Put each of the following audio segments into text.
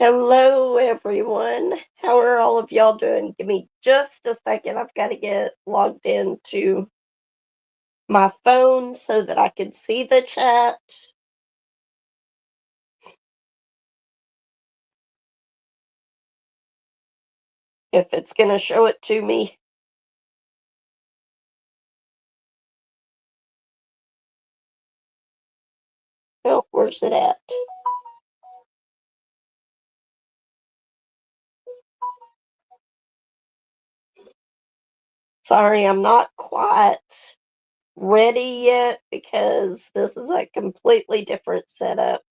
Hello, everyone. How are all of y'all doing? Give me just a second. I've got to get logged into my phone so that I can see the chat. If it's going to show it to me. Oh, where's it at? Sorry, I'm not quite ready yet because this is a completely different setup.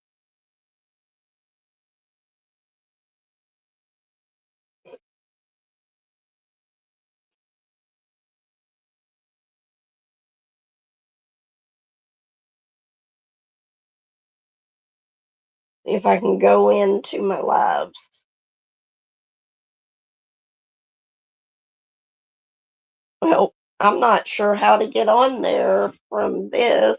See if I can go into my lives. Well, I'm not sure how to get on there from this.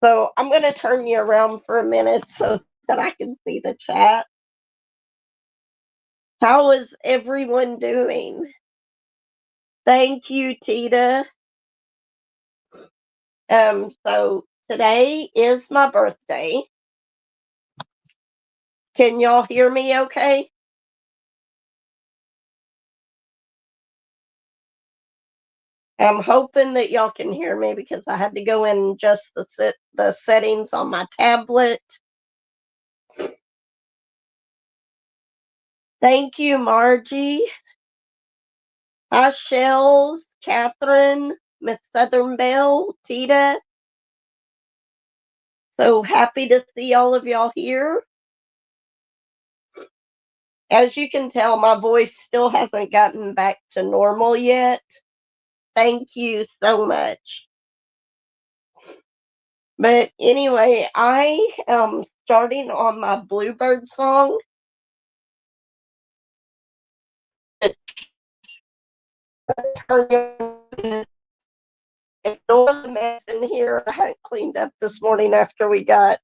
So I'm going to turn you around for a minute so that I can see the chat. How is everyone doing? Thank you, Tita. So today is my birthday. Can y'all hear me okay? I'm hoping that y'all can hear me because I had to go in and adjust the settings on my tablet. Thank you, Margie. Hi, Shells, Catherine, Miss Southern Belle, Tita. So happy to see all of y'all here. As you can tell, my voice still hasn't gotten back to normal yet. Thank you so much. But anyway, I am starting on my Bluebird song. Ignore the mess in here. I hadn't cleaned up this morning after we got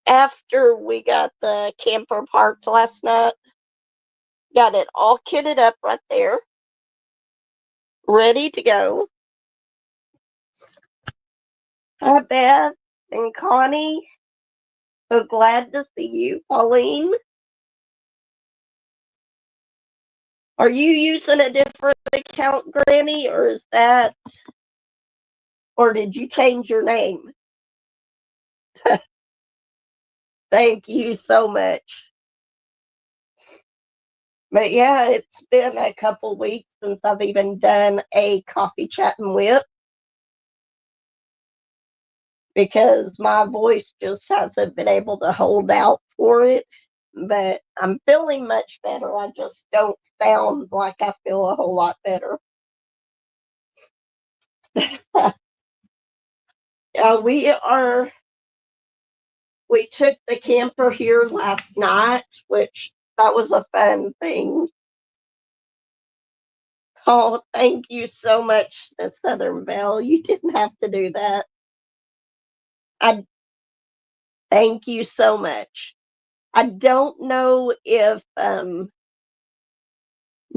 the camper parked last night. Got it all kitted up right there, ready to go. Hi, Beth and Connie. So glad to see you, Pauline. Are you using a different account, Granny, or did you change your name? Thank you so much. But yeah, it's been a couple weeks since I've even done a coffee chat and WIP because my voice just hasn't been able to hold out for it. But I'm feeling much better. I just don't sound like I feel a whole lot better. We took the camper here last night, which that was a fun thing. Oh, thank you so much, the Southern Belle. You didn't have to do that. I thank you so much. I don't know if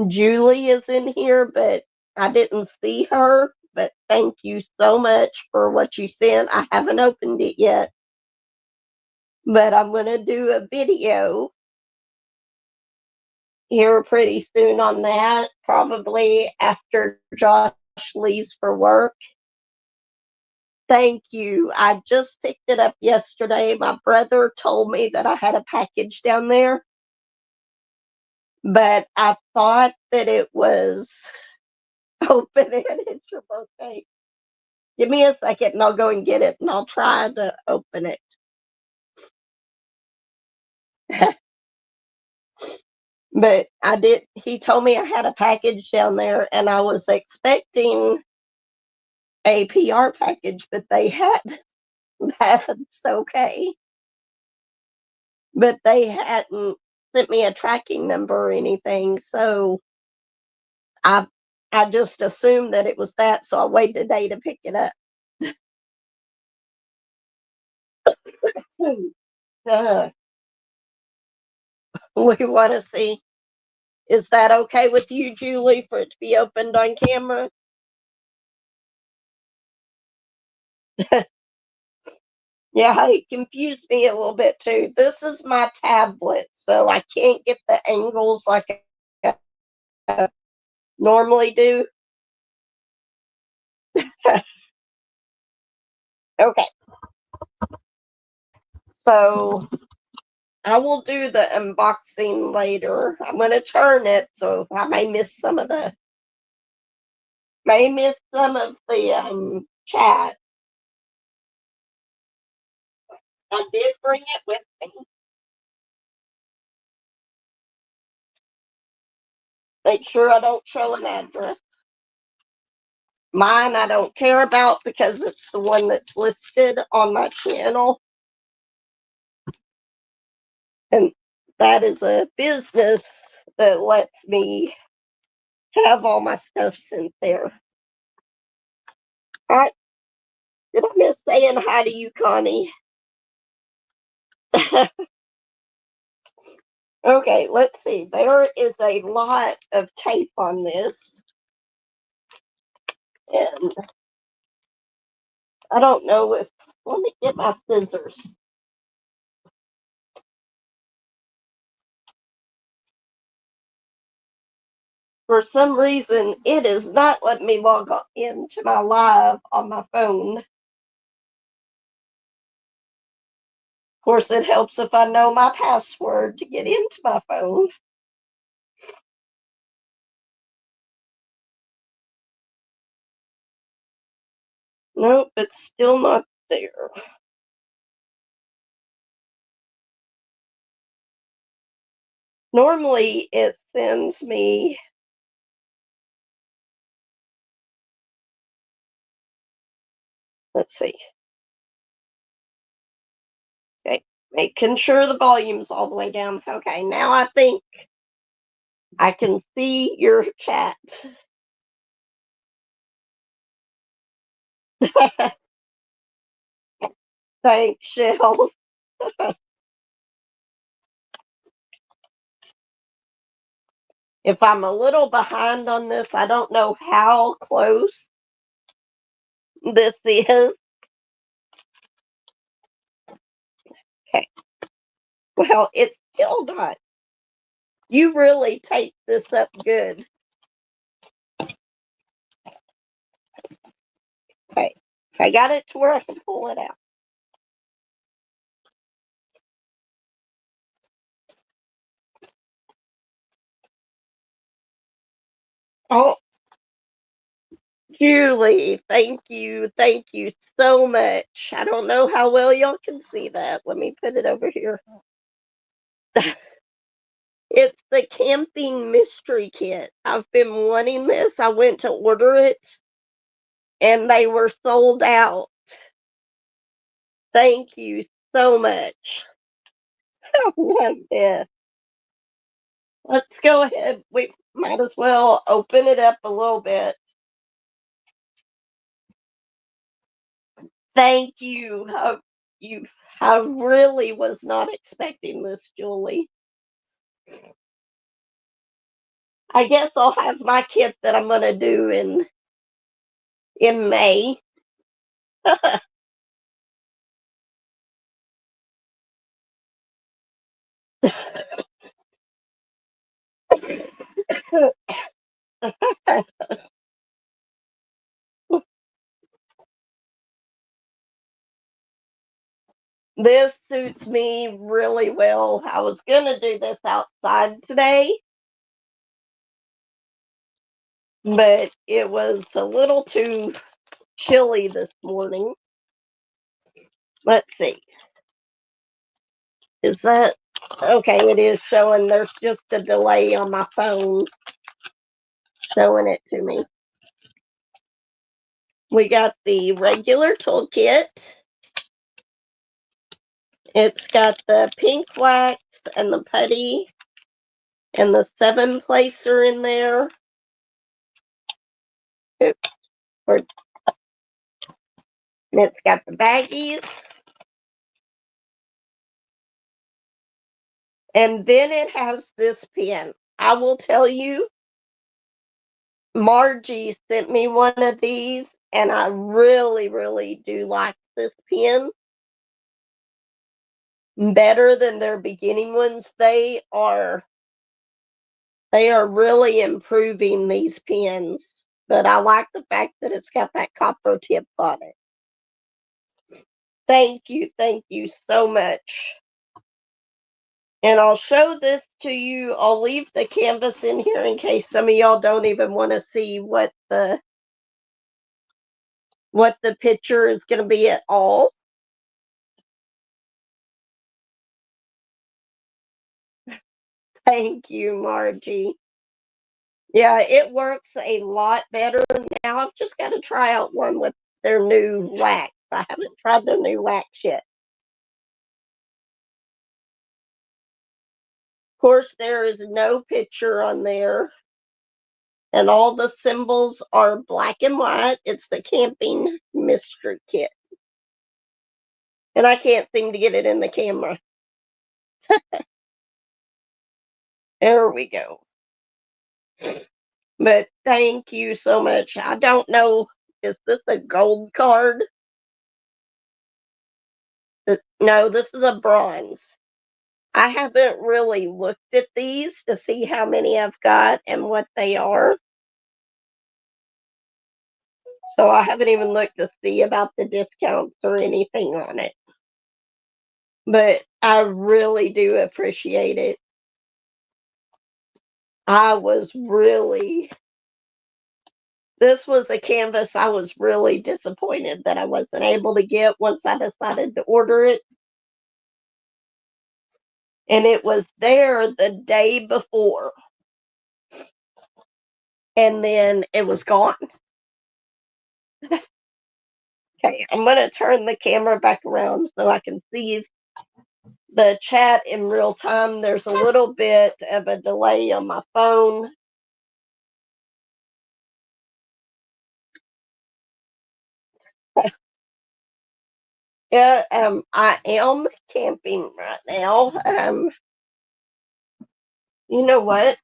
Julie is in here, but I didn't see her. But thank you so much for what you sent. I haven't opened it yet, but I'm going to do a video here pretty soon on that, probably after Josh leaves for work. Thank you. I just picked it up yesterday. My brother told me that I had a package down there, but I thought that it was open and it's your birthday. Give me a second and I'll go and get it and I'll try to open it. But he told me I had a package down there and I was expecting a PR package, but they had that's okay. But they hadn't sent me a tracking number or anything, so I I just assumed that it was that, so I waited a day to pick it up. Uh, we want to see. Is that okay with you, Julie, for it to be opened on camera? Yeah, it confused me a little bit too. This is my tablet, so I can't get the angles like I normally do. Okay, so I will do the unboxing later. I'm going to turn it, so I may miss some of the chat. I did bring it with me. Make sure I don't show an address. Mine I don't care about because it's the one that's listed on my channel. And that is a business that lets me have all my stuff sent there. All right. Did I miss saying hi to you, Connie? Okay, let's see. There is a lot of tape on this. And I don't know if, let me get my scissors. For some reason, it is not letting me log into my live on my phone. Of course, it helps if I know my password to get into my phone. Nope, it's still not there. Normally, it sends me, let's see, okay, making sure the volume's all the way down. Okay, now I think I can see your chat. Thanks, Shell. If I'm a little behind on this, I don't know how close this is. Okay. Well, it's still not. You really taped this up good. Okay. I got it to where I can pull it out. Oh, Julie, thank you. Thank you so much. I don't know how well y'all can see that. Let me put it over here. It's the camping mystery kit. I've been wanting this. I went to order it and they were sold out. Thank you so much. I love this. Let's go ahead. We might as well open it up a little bit. Thank you. You I really was not expecting this, Julie. I guess I'll have my kit that I'm gonna do in May. This suits me really well. I was gonna do this outside today, but it was a little too chilly this morning. Let's see. Is that okay? It is showing. There's just a delay on my phone showing it to me. We got the regular toolkit. It's got the pink wax and the putty and the 7-placer in there. It's got the baggies. And then it has this pen. I will tell you, Margie sent me one of these, and I really, really do like this pen better than their beginning ones. They are really improving these pens, but I like the fact that it's got that copper tip on it. Thank you so much. And I'll show this to you. I'll leave the canvas in here in case some of y'all don't even want to see what the picture is going to be at all. Thank you, Margie. Yeah, it works a lot better now. I've just got to try out one with their new wax. I haven't tried their new wax yet. Of course, there is no picture on there, and all the symbols are black and white. It's the camping mystery kit. And I can't seem to get it in the camera. There we go. But thank you so much. I don't know, is this a gold card? No, this is a bronze. I haven't really looked at these to see how many I've got and what they are. So I haven't even looked to see about the discounts or anything on it. But I really do appreciate it. I was really, this was a canvas I was really disappointed that I wasn't able to get once I decided to order it. And it was there the day before. And then it was gone. Okay, I'm going to turn the camera back around so I can see the chat in real time. There's a little bit of a delay on my phone. Yeah, I am camping right now. You know what?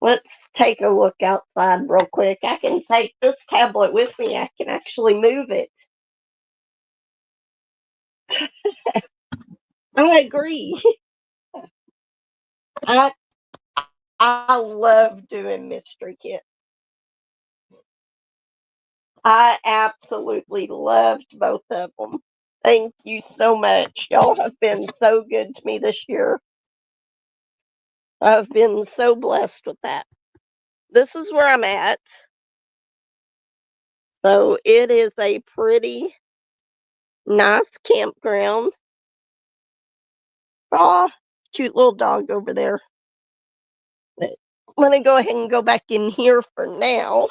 Let's take a look outside real quick. I can take this tablet with me. I can actually move it. I agree. I I love doing mystery kits. I absolutely loved both of them. Thank you so much. Y'all have been so good to me this year. I've been so blessed with that. This is where I'm at. So it is a pretty nice campground. Aw, cute little dog over there. But I'm going to go ahead and go back in here for now.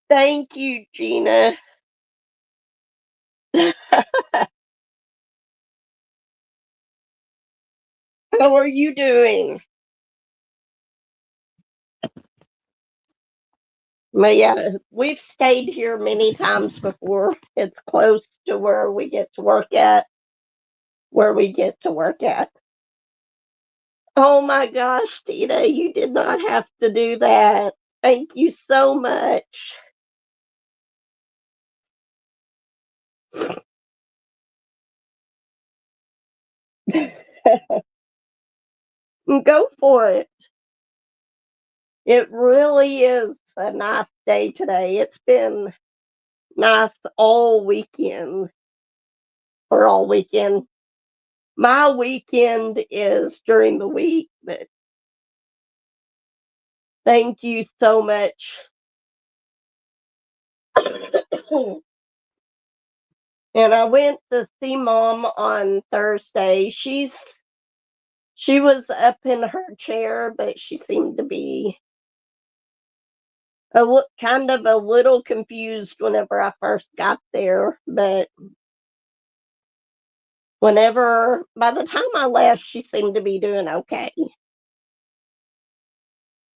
Thank you, Gina. How are you doing? But yeah, we've stayed here many times before. It's close to where we get to work at. Where we get to work at. Oh my gosh, Tina, you did not have to do that. Thank you so much. Go for it. It really is a nice day today. It's been nice all weekend or all weekend. My weekend is during the week, but thank you so much. And I went to see mom on Thursday. She was up in her chair, but she seemed to be kind of a little confused whenever I first got there. But by the time I left, she seemed to be doing okay.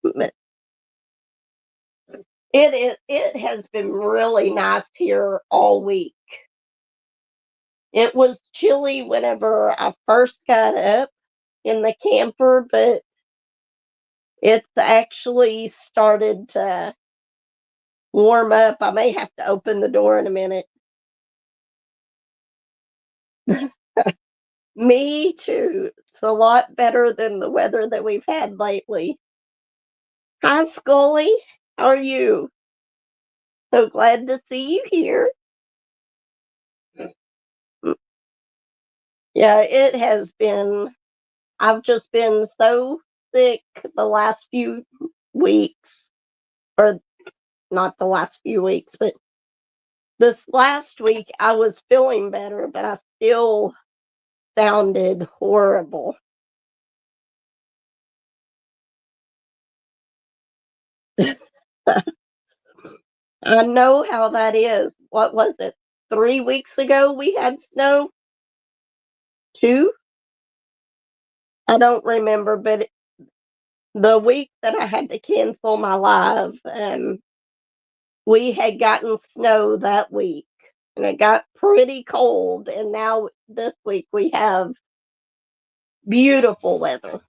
But it has been really nice here all week. It was chilly whenever I first got up in the camper, but it's actually started to warm up. I may have to open the door in a minute. Me too. It's a lot better than the weather that we've had lately. Hi, Scully. How are you? So glad to see you here. Mm, yeah, it has been. I've just been so sick the last few weeks, or not the last few weeks, but this last week I was feeling better, but I still sounded horrible. I know how that is. What was it? 3 weeks ago we had snow? Two? I don't remember, but the week that I had to cancel my live, we had gotten snow that week, and it got pretty cold. And now this week we have beautiful weather.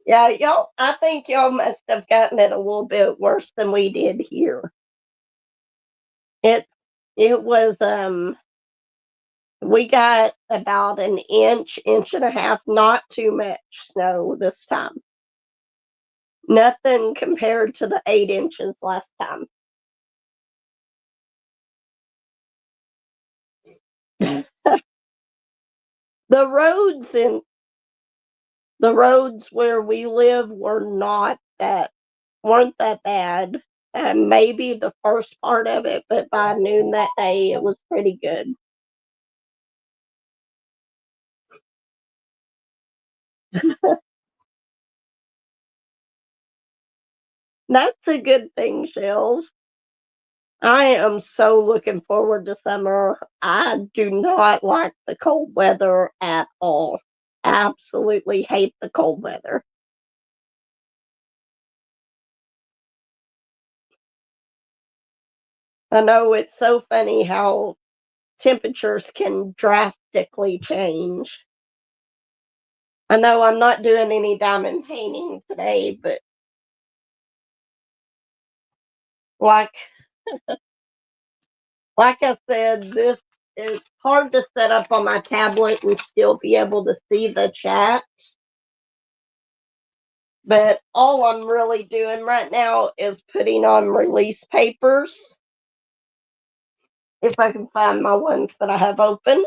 Yeah, y'all. I think y'all must have gotten it a little bit worse than we did here. It it was we got about an inch, inch and a half, not too much snow this time. Nothing compared to the 8 inches last time. The roads in the roads where we live weren't that bad. Maybe the first part of it, but by noon that day it was pretty good. That's a good thing, Shells. I am so looking forward to summer. I do not like the cold weather at all. Absolutely hate the cold weather. I know it's so funny how temperatures can drastically change. I know I'm not doing any diamond painting today, but like like I said, this is hard to set up on my tablet and still be able to see the chat. But all I'm really doing right now is putting on release papers. If I can find my ones that I have open.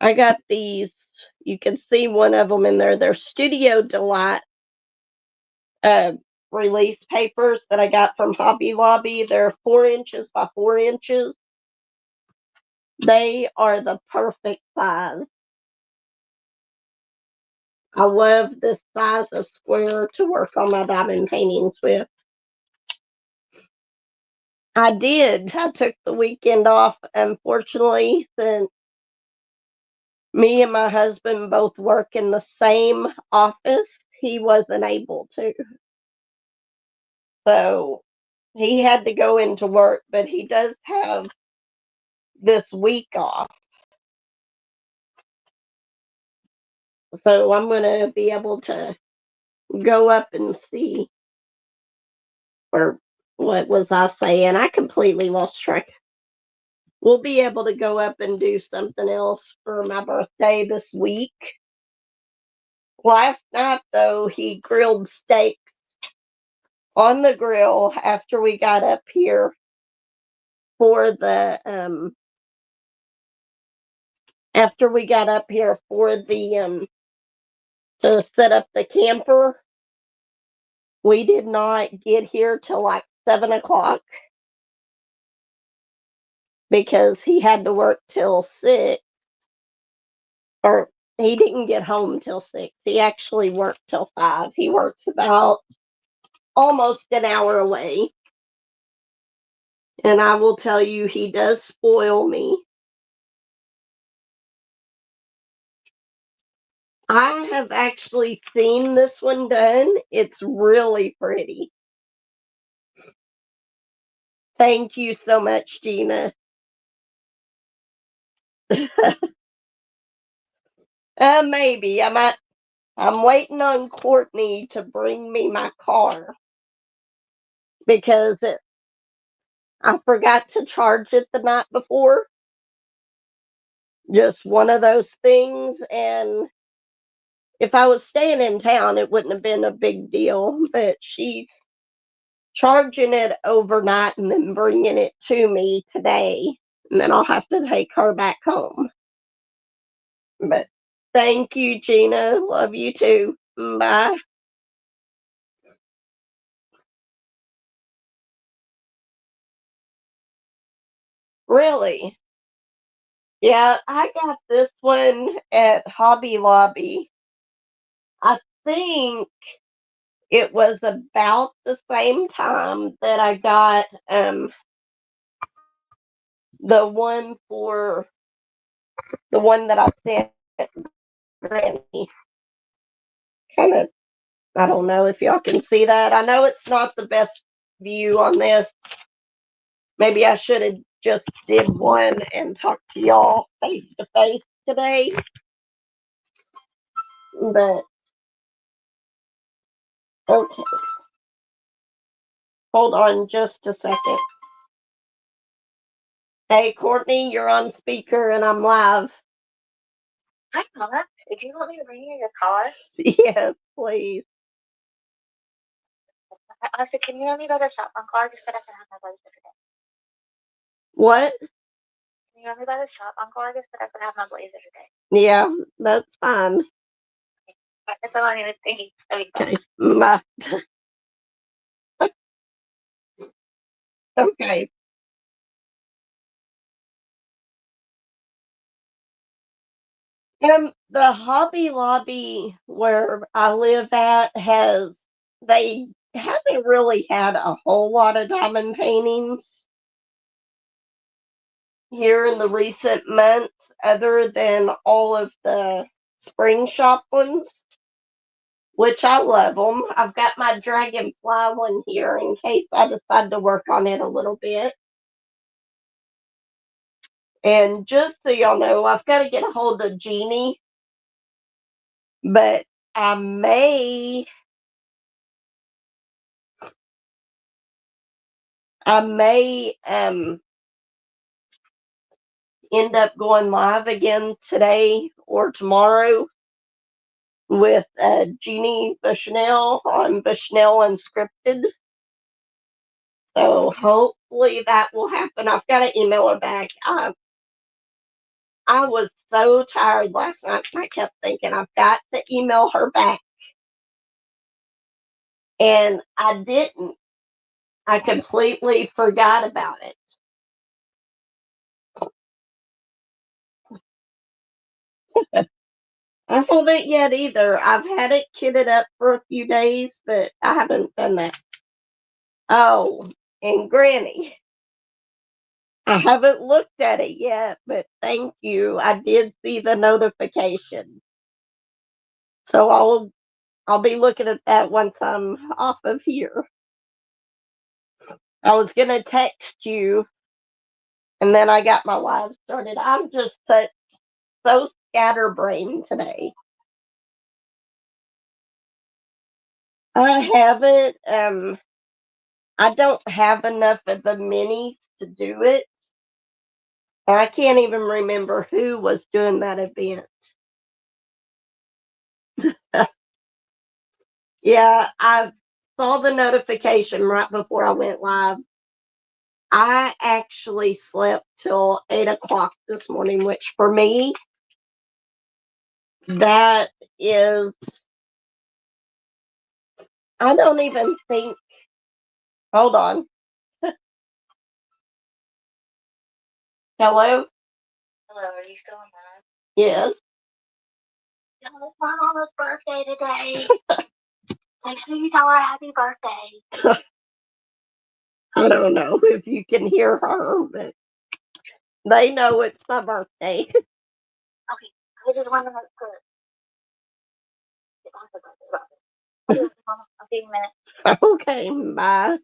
I got these. You can see one of them in there. They're Studio Delight uh, release papers that I got from Hobby Lobby. They're 4 inches by 4 inches. They are the perfect size. I love this size of square to work on my diamond paintings with. I did. I took the weekend off, unfortunately, since me and my husband both work in the same office. He wasn't able to. So he had to go into work, but he does have this week off. So I'm going to be able to go up and see, or what was I saying? I completely lost track. We'll be able to go up and do something else for my birthday this week. Last night, though, he grilled steak on the grill after we got up here for the to set up the camper. We did not get here till like 7 o'clock because he had to work till 6, or he didn't get home till 6. He actually worked till 5. He works about almost an hour away. And I will tell you, he does spoil me. I have actually seen this one done. It's really pretty. Thank you so much, Gina. Maybe I might. I'm waiting on Courtney to bring me my car because I forgot to charge it the night before. Just one of those things. And if I was staying in town, it wouldn't have been a big deal. But she's charging it overnight and then bringing it to me today. And then I'll have to take her back home. But thank you, Gina. Love you too. Bye. Really? Yeah, I got this one at Hobby Lobby. I think it was about the same time that I got the one for the one that I sent Granny. Kind of, I don't know if y'all can see that. I know it's not the best view on this. Maybe I should have just did one and talked to y'all face to face today. But okay, hold on just a second. Hey, Courtney, you're on speaker and I'm live. Hi, Mama. Did you want me to bring you your car? Yes, please. Also, can you let me go to the shop on car just so I can have my blazer today? What? Can you let me go to the shop on car just so I can have my blazer today? Yeah, that's fine. That's all I need to think. Okay. Bye. Okay. The Hobby Lobby where I live at they haven't really had a whole lot of diamond paintings here in the recent months, other than all of the spring shop ones, which I love them. I've got my dragonfly one here in case I decide to work on it a little bit. And just so y'all know, I've got to get a hold of Jeannie, but I may end up going live again today or tomorrow with Jeannie Bushnell on Bushnell Unscripted. So hopefully that will happen. I've got to email her back. I was so tired last night. I kept thinking I've got to email her back, and I didn't. I completely forgot about it. I haven't yet either. I've had it kitted up for a few days, but I haven't done that. Oh, and Granny. I haven't looked at it yet, but thank you. I did see the notification. So I'll be looking at that once I'm off of here. I was gonna text you and then I got my live started. I'm just so scatterbrained today. I haven't I don't have enough of the minis to do it. And I can't even remember who was doing that event. Yeah, I saw the notification right before I went live. I actually slept till 8 o'clock this morning, which for me, that is, I don't even think, hold on. Hello? Hello, are you still on that? Yes. It's my mama's birthday today. Make sure you tell her happy birthday. I don't know if you can hear her, but they know it's my birthday. Okay, I just want to make sure. I'll see you in a minute. Okay, bye.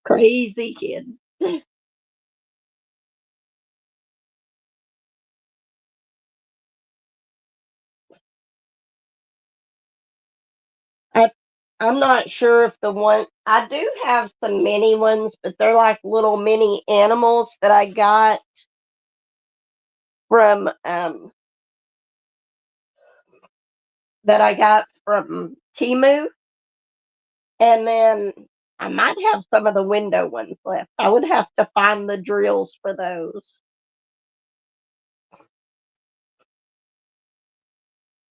Crazy kid. I I'm not sure if the one I do have some mini ones, but they're like little mini animals that I got from Timu, and then I might have some of the window ones left. I would have to find the drills for those.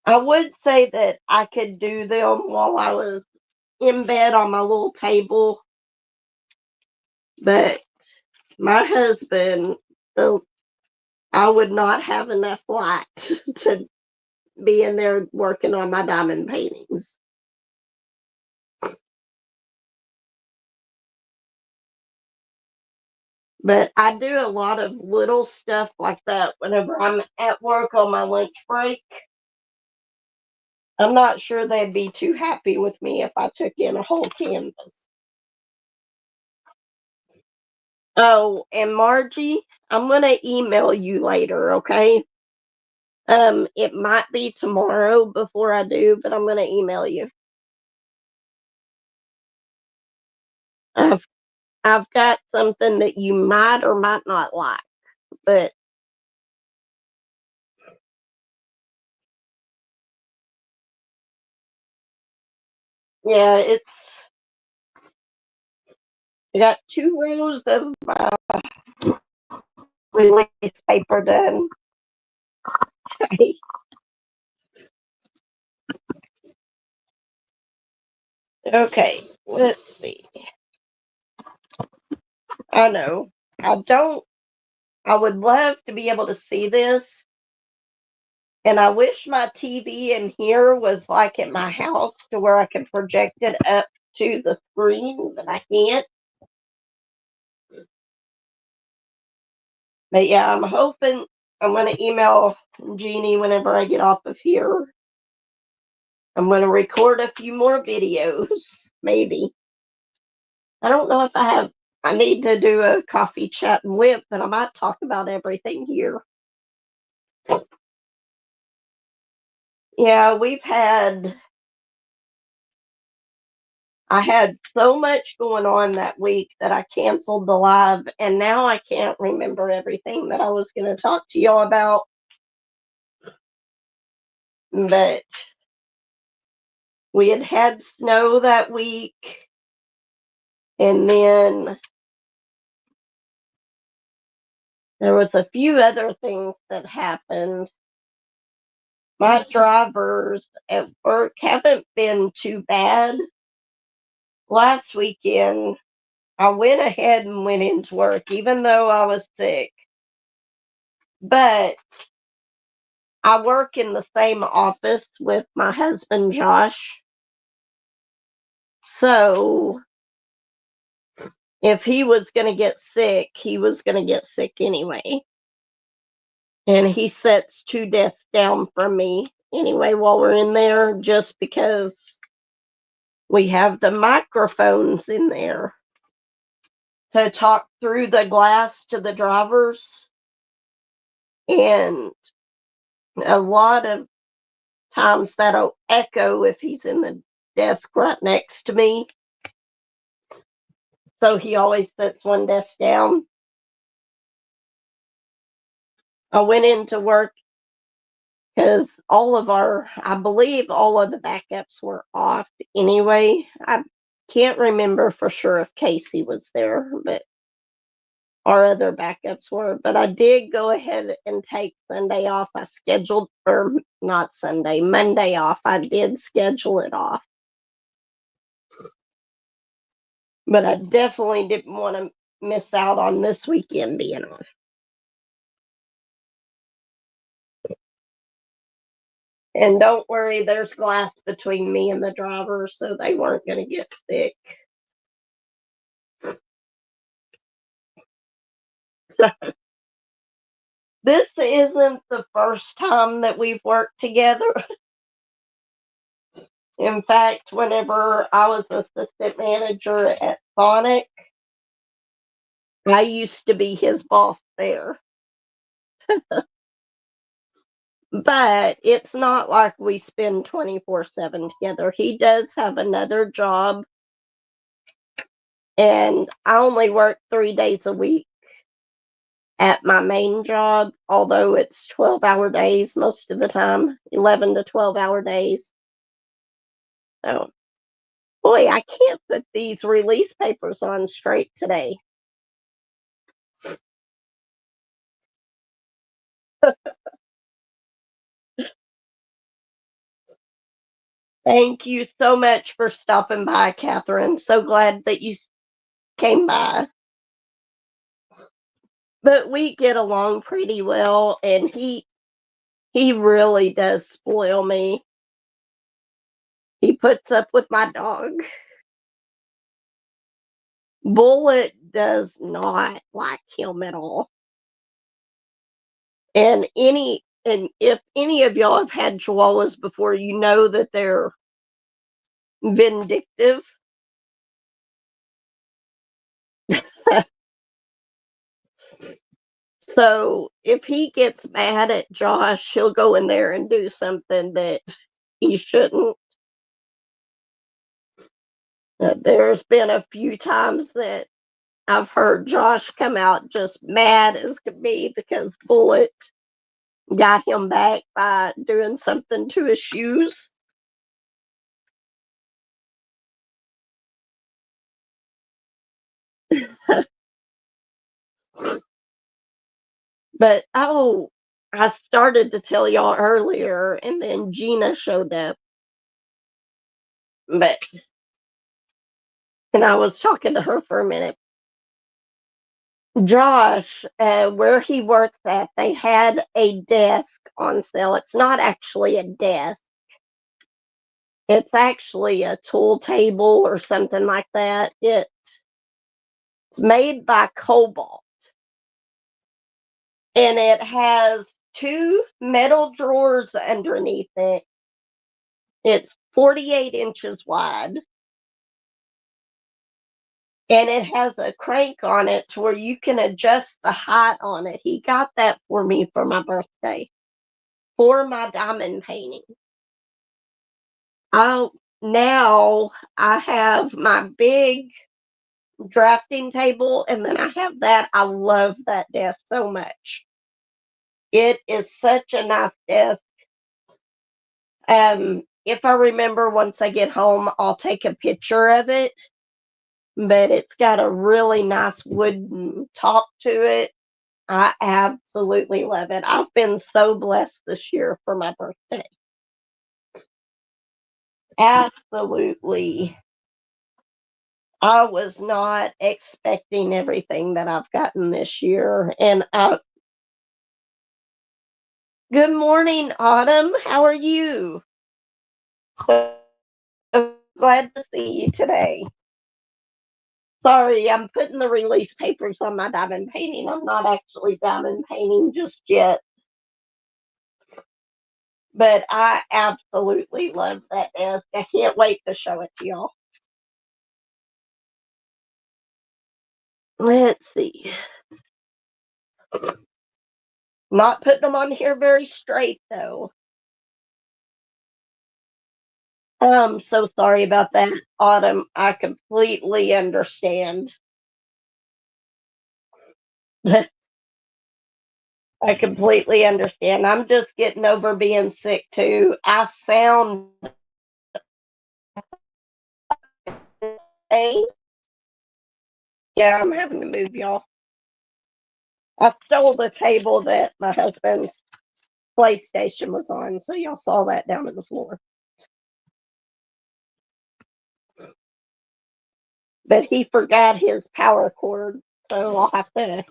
I would say that I could do them while I was in bed on my little table, but my husband, so I would not have enough light to be in there working on my diamond paintings. But I do a lot of little stuff like that whenever I'm at work on my lunch break. I'm not sure they'd be too happy with me if I took in a whole canvas. Oh, and Margie, I'm gonna email you later, okay? It might be tomorrow before I do, but I'm gonna email you. I've I've got something that you might or might not like, but yeah, it's I got 2 rows of release paper done. Okay, let's see. I know. I don't. I would love to be able to see this, and I wish my TV in here was like at my house to where I could project it up to the screen, but I can't. But yeah, I'm hoping I'm going to email Jeannie whenever I get off of here. I'm going to record a few more videos, maybe. I don't know if I need to do a coffee chat and WIP, but I might talk about everything here. Yeah, I had so much going on that week that I canceled the live, and now I can't remember everything that I was going to talk to y'all about. But we had snow that week, and then there was a few other things that happened. My drivers at work haven't been too bad. Last weekend, I went ahead and went into work, even though I was sick. But I work in the same office with my husband, Josh. So if he was going to get sick, he was going to get sick anyway. And he sits 2 desks down from me anyway while we're in there, just because we have the microphones in there to talk through the glass to the drivers. And a lot of times that'll echo if he's in the desk right next to me. So he always sits 1 desk down. I went into work because I believe all of the backups were off anyway. I can't remember for sure if Casey was there, but our other backups were. But I did go ahead and take Sunday off. I scheduled, or not Sunday, Monday off. I did schedule it off. But I definitely didn't want to miss out on this weekend being off. And don't worry, there's glass between me and the driver, so they weren't going to get sick. This isn't the first time that we've worked together. In fact, whenever I was assistant manager at Sonic, I used to be his boss there. But it's not like we spend 24/7 together. He does have another job, and I only work 3 days a week at my main job, although it's 12-hour days most of the time, 11 to 12-hour days. So, boy, I can't put these release papers on straight today. Thank you so much for stopping by, Catherine. So glad that you came by. But we get along pretty well, and he really does spoil me. He puts up with my dog. Bullet does not like him at all. And if any of y'all have had chihuahuas before, you know that they're vindictive. So if he gets mad at Josh, he'll go in there and do something that he shouldn't. There's been a few times that I've heard Josh come out just mad as could be because Bullet got him back by doing something to his shoes. But oh, I started to tell y'all earlier, and then Gina showed up. But and I was talking to her for a minute. Josh, where he works at, they had a desk on sale. It's not actually a desk. It's actually a tool table or something like that. It's made by Cobalt, and it has two metal drawers underneath it. It's 48 inches wide, and it has a crank on it to where you can adjust the height on it. He got that for me for my birthday for my diamond painting. I now I have my big drafting table, and then I have that. I love that desk so much. It is such a nice desk. If I remember once I get home, I'll take a picture of it. But it's got a really nice wooden top to it. I absolutely love it. I've been so blessed this year for my birthday. Absolutely. I was not expecting everything that I've gotten this year. Good morning, Autumn. How are you? So glad to see you today. Sorry, I'm putting the release papers on my diamond painting. I'm not actually diamond painting just yet, but I absolutely love that desk. I can't wait to show it to y'all. Let's see. Not putting them on here very straight though. I'm so sorry about that, Autumn. I completely understand. I completely understand. I'm just getting over being sick too. I sound a yeah, I'm having to move y'all. I stole the table that my husband's PlayStation was on, so y'all saw that down on the floor. But he forgot his power cord, so I'll have to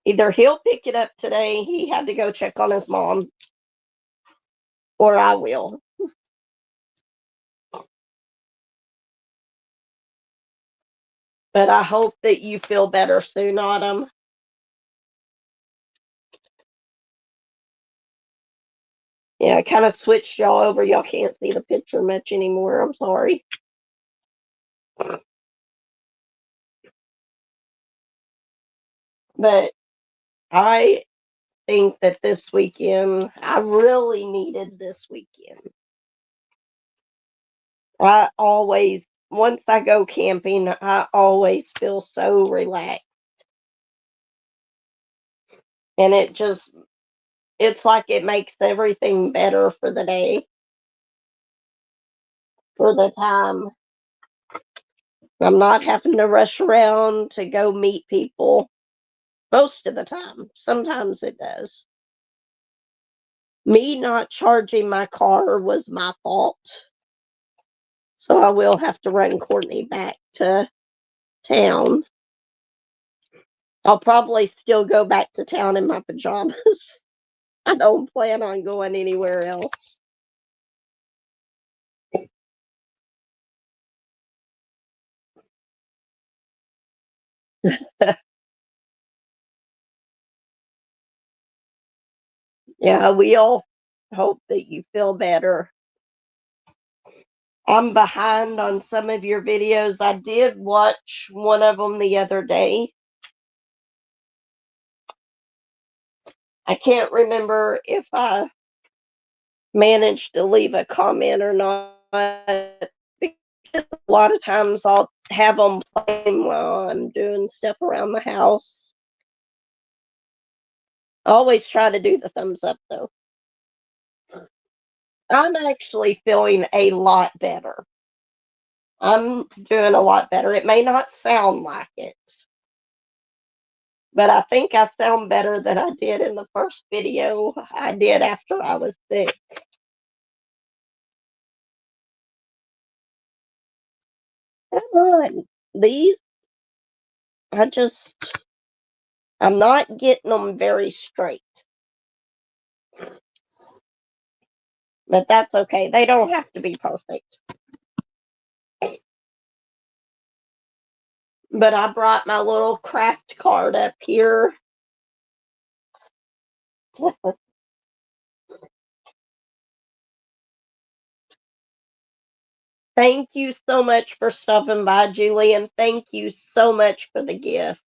either he'll pick it up today, he had to go check on his mom, or I will. But I hope that you feel better soon, Autumn. Yeah, I kind of switched y'all over. Y'all can't see the picture much anymore. I'm sorry. But I think that this weekend, I really needed this weekend. I always, once I go camping, I always feel so relaxed. And it's like it makes everything better for the day, for the time. I'm not having to rush around to go meet people most of the time. Sometimes it does. Me not charging my car was my fault. So I will have to run Courtney back to town. I'll probably still go back to town in my pajamas. I don't plan on going anywhere else. Yeah, we all hope that you feel better. I'm behind on some of your videos. I did watch one of them the other day. I can't remember if I managed to leave a comment or not. Because a lot of times I'll have them playing while I'm doing stuff around the house. I always try to do the thumbs up though. I'm actually feeling a lot better. I'm doing a lot better. It may not sound like it, but I think I sound better than I did in the first video I did after I was sick. Come on. These, I just, I'm not getting them very straight, but that's okay. They don't have to be perfect. But I brought my little craft card up here. Thank you so much for stopping by, Julie, and thank you so much for the gift.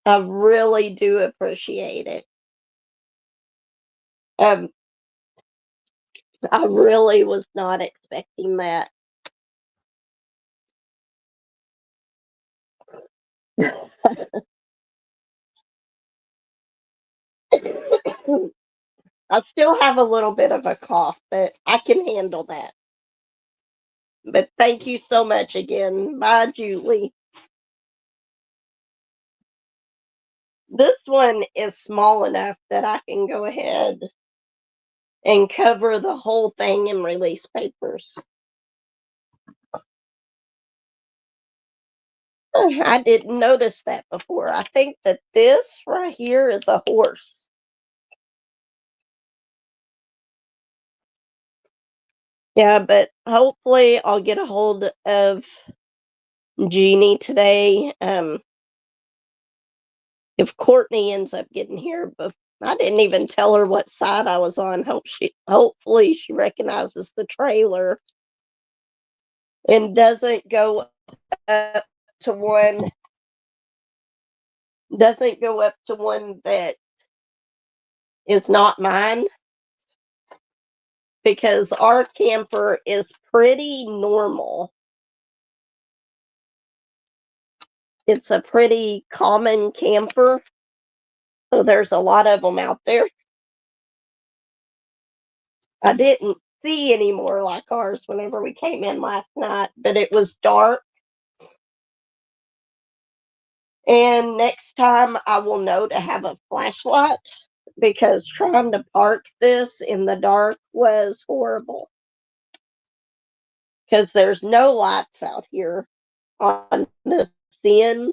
I really do appreciate it. Um, I really was not expecting that. I still have a little bit of a cough, but I can handle that. But thank you so much again. Bye, Julie. This one is small enough that I can go ahead and cover the whole thing in release papers. I didn't notice that before. I think that this right here is a horse. Yeah, but hopefully I'll get a hold of Jeannie today. If Courtney ends up getting here, but I didn't even tell her what side I was on. Hopefully she recognizes the trailer and up to one doesn't go up to one that is not mine, because our camper is pretty normal. It's a pretty common camper, so there's a lot of them out there. I didn't see any more like ours whenever we came in last night, but it was dark. And next time I will know to have a flashlight, because trying to park this in the dark was horrible. Because there's no lights out here on this end.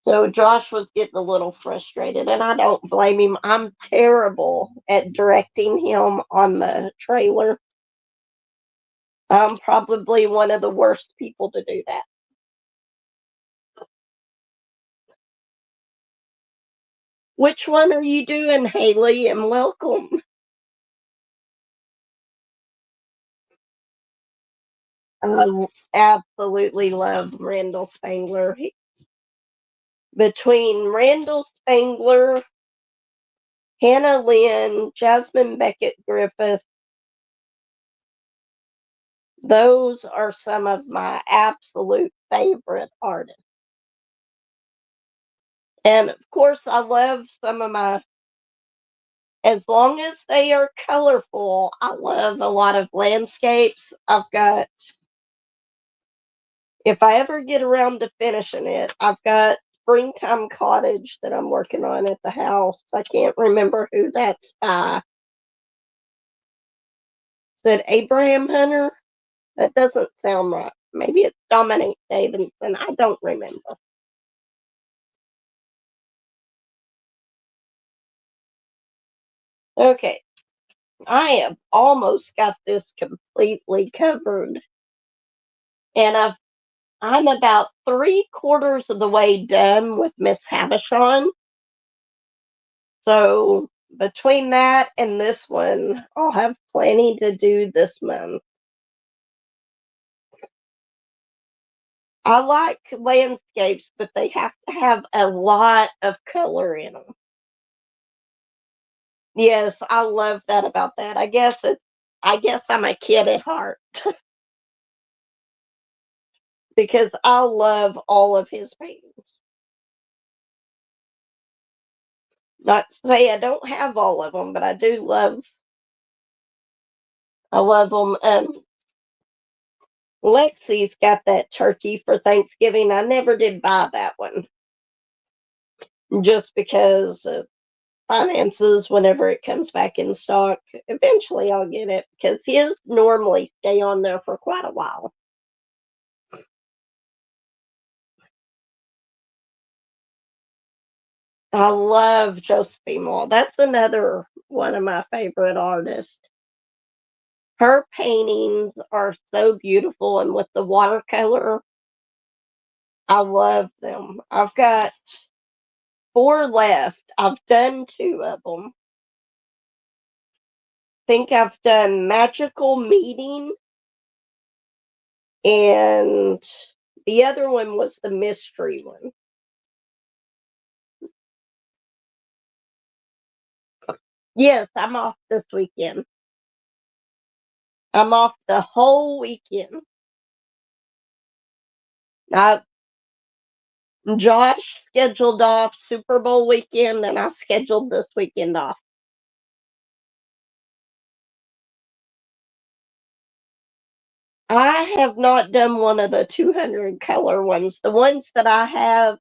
So Josh was getting a little frustrated, and I don't blame him. I'm terrible at directing him on the trailer. I'm probably one of the worst people to do that. Which one are you doing, Haley? And welcome. I absolutely love Randall Spangler. Between Randall Spangler, Hannah Lynn, Jasmine Beckett Griffith, those are some of my absolute favorite artists. And of course, I love some of my, as long as they are colorful, I love a lot of landscapes. I've got, if I ever get around to finishing it, I've got Springtime Cottage that I'm working on at the house. I can't remember who that's by. Is it Abraham Hunter? That doesn't sound right. Maybe it's Dominic Davidson. I don't remember. Okay, I have almost got this completely covered, and I'm about 3/4 of the way done with Miss Havishon. So between that and this one, I'll have plenty to do this month. I like landscapes, but they have to have a lot of color in them. Yes, I love that about that. I guess I'm a kid at heart because I love all of his paintings. Not to say I don't have all of them, but I love them. Lexi's got that turkey for Thanksgiving. I never did buy that one just because of finances whenever it comes back in stock. Eventually I'll get it because his normally stay on there for quite a while. I love Josephine Mall. That's another one of my favorite artists. Her paintings are so beautiful, and with the watercolor, I love them. I've got four left. I've done two of them. Think I've done Magical Meeting, and the other one was the mystery one. Yes, I'm off this weekend. I'm off the whole weekend. I, Josh scheduled off Super Bowl weekend, and I scheduled this weekend off. I have not done one of the 200 color ones. The ones that I have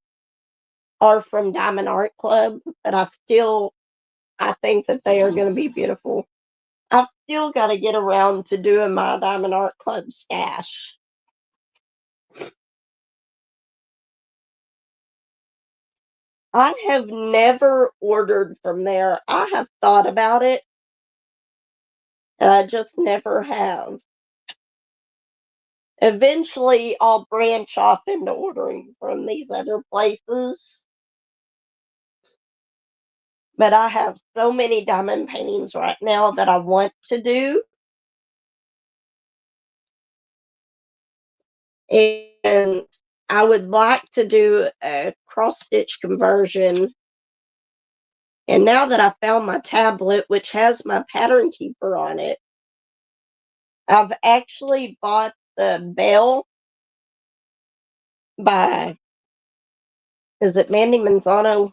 are from Diamond Art Club, but I think that they are going to be beautiful. I've still got to get around to doing my Diamond Art Club stash. I have never ordered from there. I have thought about it, and I just never have. Eventually, I'll branch off into ordering from these other places, but I have so many diamond paintings right now that I want to do, and I would like to do a cross stitch conversion. And now that I found my tablet, which has my pattern keeper on it, I've actually bought the bell by, is it Mandy Manzano?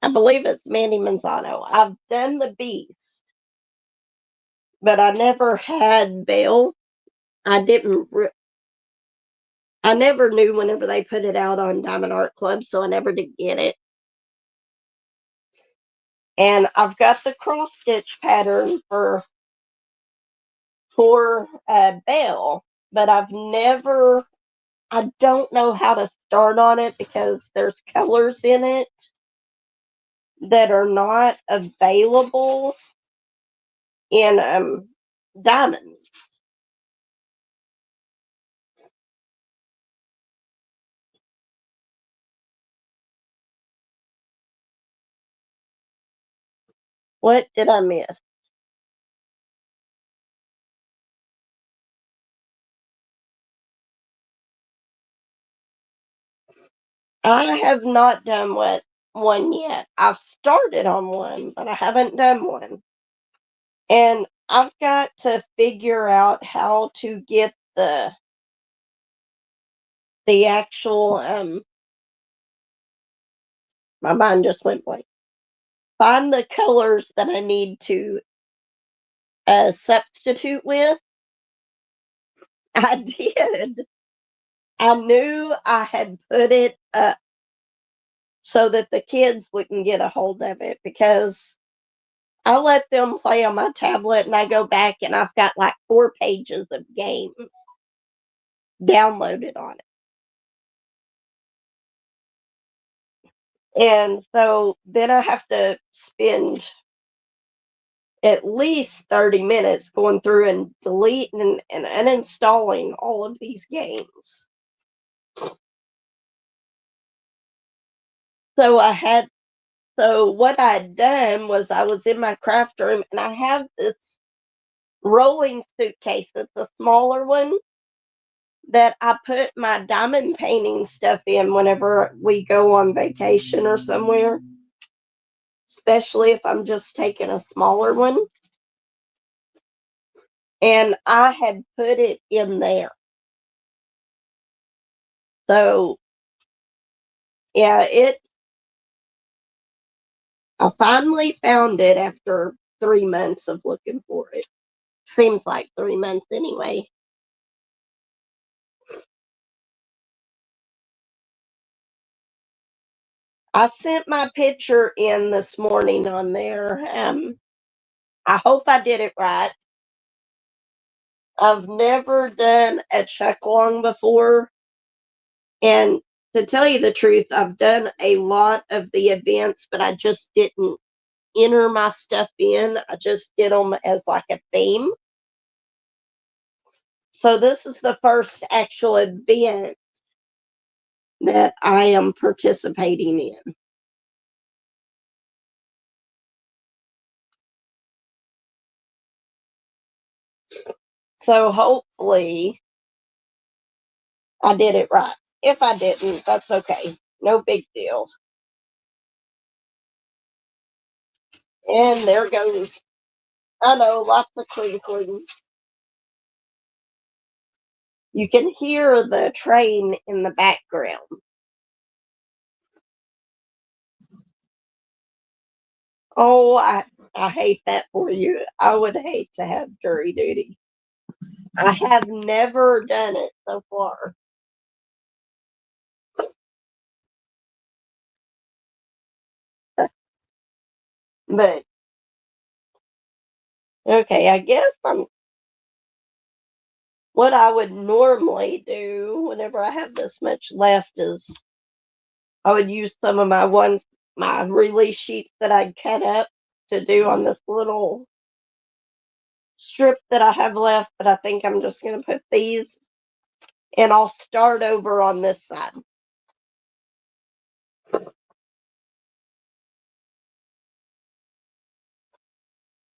I believe it's Mandy Manzano. I've done the beast, but I never had bell. I didn't. I never knew whenever they put it out on Diamond Art Club, so I never did get it. And I've got the cross stitch pattern for bell, but I've never. I don't know how to start on it because there's colors in it that are not available in diamonds. What did I miss? I have not done one yet. I've started on one, but I haven't done one. And I've got to figure out how to get the actual my mind just went blank. Find the colors that I need to substitute with. I did. I knew I had put it up so that the kids wouldn't get a hold of it because I let them play on my tablet and I go back and I've got like 4 pages of games downloaded on it. And so then I have to spend at least 30 minutes going through and deleting and uninstalling all of these games. So I had so what I'd done was I was in my craft room and I have this rolling suitcase. It's a smaller one that I put my diamond painting stuff in whenever we go on vacation or somewhere, especially if I'm just taking a smaller one. And I had put it in there. So yeah, I finally found it after 3 months of looking for it. Seems like 3 months anyway. I sent my picture in this morning on there. I hope I did it right. I've never done a check along before, and to tell you the truth, I've done a lot of the events, but I just didn't enter my stuff in. I just did them as like a theme. So this is the first actual event that I am participating in. So hopefully I did it right. If I didn't, that's okay. No big deal. And there goes. I know, lots of crinkling. You can hear the train in the background. Oh, I hate that for you. I would hate to have jury duty. I have never done it so far. But okay, I guess what I would normally do whenever I have this much left is I would use some of my release sheets that I'd cut up to do on this little strip that I have left, but I think I'm just gonna put these and I'll start over on this side.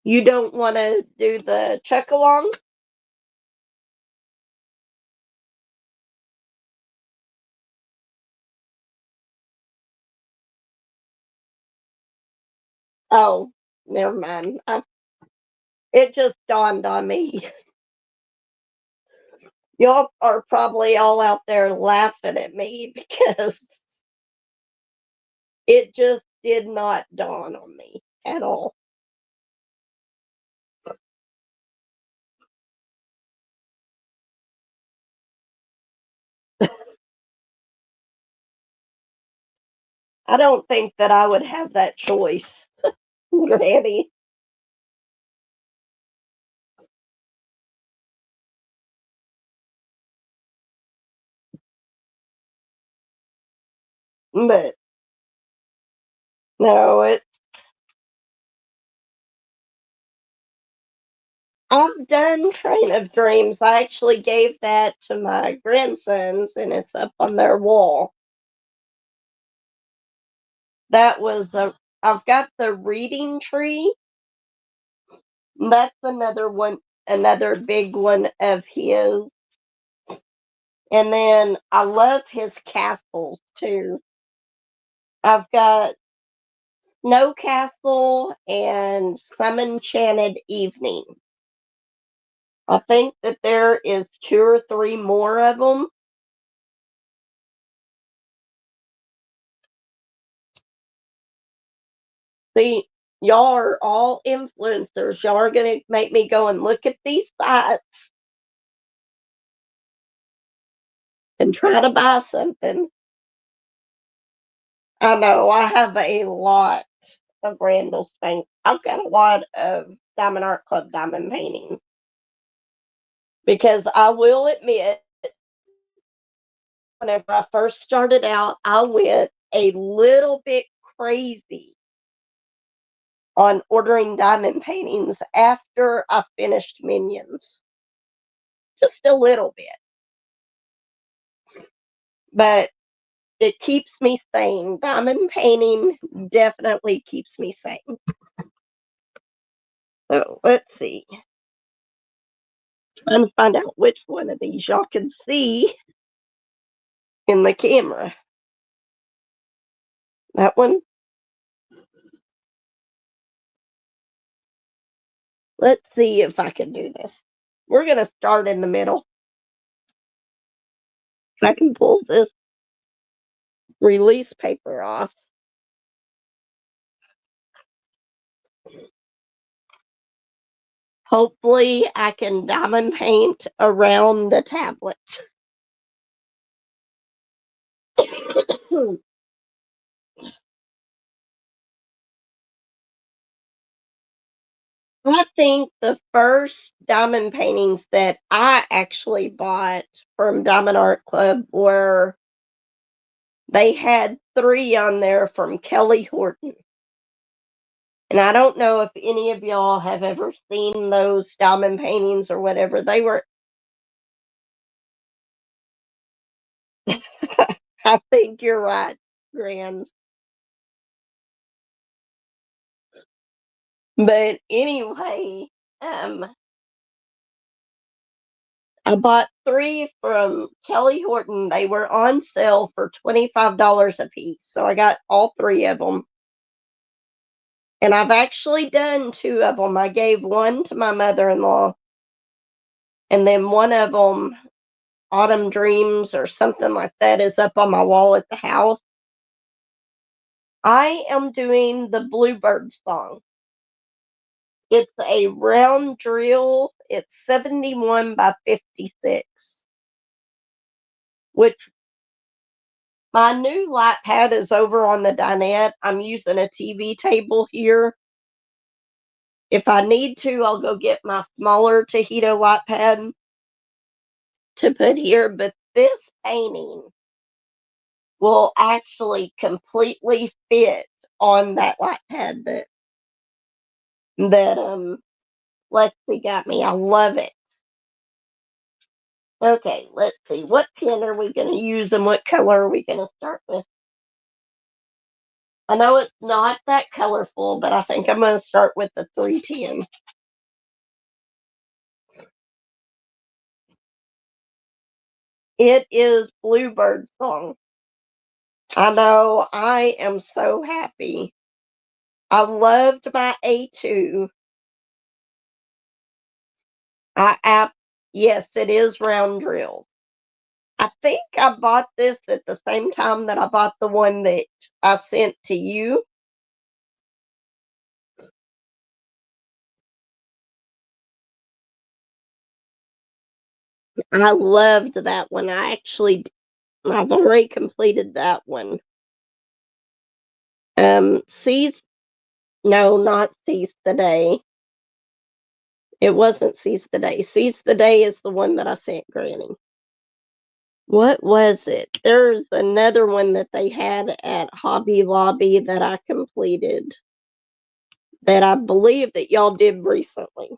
You don't want to do the check along? Oh, never mind. It just dawned on me. Y'all are probably all out there laughing at me because it just did not dawn on me at all. I don't think that I would have that choice, Granny. But no, I've done Train of Dreams. I actually gave that to my grandsons, and it's up on their wall. That was a. I've got the Reading Tree. That's another one, another big one of his. And then I love his castles too. I've got Snow Castle and Some Enchanted Evening. I think that there is two or three more of them. See, y'all are all influencers. Y'all are going to make me go and look at these sites and try to buy something. I know I have a lot of Randall Spank. I've got a lot of Diamond Art Club diamond paintings because I will admit, whenever I first started out, I went a little bit crazy on ordering diamond paintings after I finished Minions. Just a little bit. But it keeps me sane. Diamond painting definitely keeps me sane. So let's see. Trying to find out which one of these y'all can see in the camera. That one. Let's see if I can do this. We're going to start in the middle. I can pull this release paper off. Hopefully, I can diamond paint around the tablet. I think the first diamond paintings that I actually bought from Diamond Art Club were, they had 3 on there from Kelly Horton. And I don't know if any of y'all have ever seen those diamond paintings or whatever. They were, I think you're right, Grans. But anyway, I bought 3 from Kelly Horton. They were on sale for $25 a piece. So I got all 3 of them. And I've actually done 2 of them. I gave one to my mother-in-law, and then one of them, Autumn Dreams or something like that, is up on my wall at the house. I am doing the Bluebird song. It's a round drill. It's 71 by 56, which my new light pad is over on the dinette. I'm using a TV table here. If I need to, I'll go get my smaller Tahito light pad to put here, but this painting will actually completely fit on that light pad that Lexi got me. I love it. Okay, let's see. What pen are we going to use and what color are we going to start with? I know it's not that colorful, but I think I'm going to start with the 310. It is Bluebird song. I know. I am so happy. I loved my A2. Yes, it is round drill. I think I bought this at the same time that I bought the one that I sent to you. I loved that one. I've already completed that one. Seize, no, not Seize the Day. It wasn't Seize the Day. Seize the Day is the one that I sent Granny. What was it? There's another one that they had at Hobby Lobby that I completed that I believe that y'all did recently.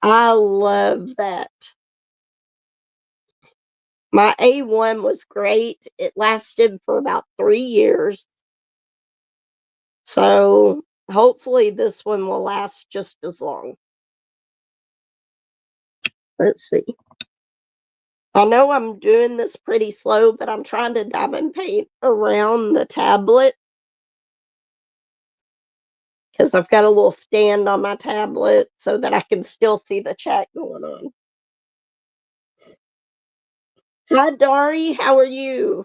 I love that. My A1 was great. It lasted for about 3 years. So hopefully this one will last just as long. Let's see. I know I'm doing this pretty slow, but I'm trying to diamond paint around the tablet because I've got a little stand on my tablet so that I can still see the chat going on. Hi, Dari. How are you?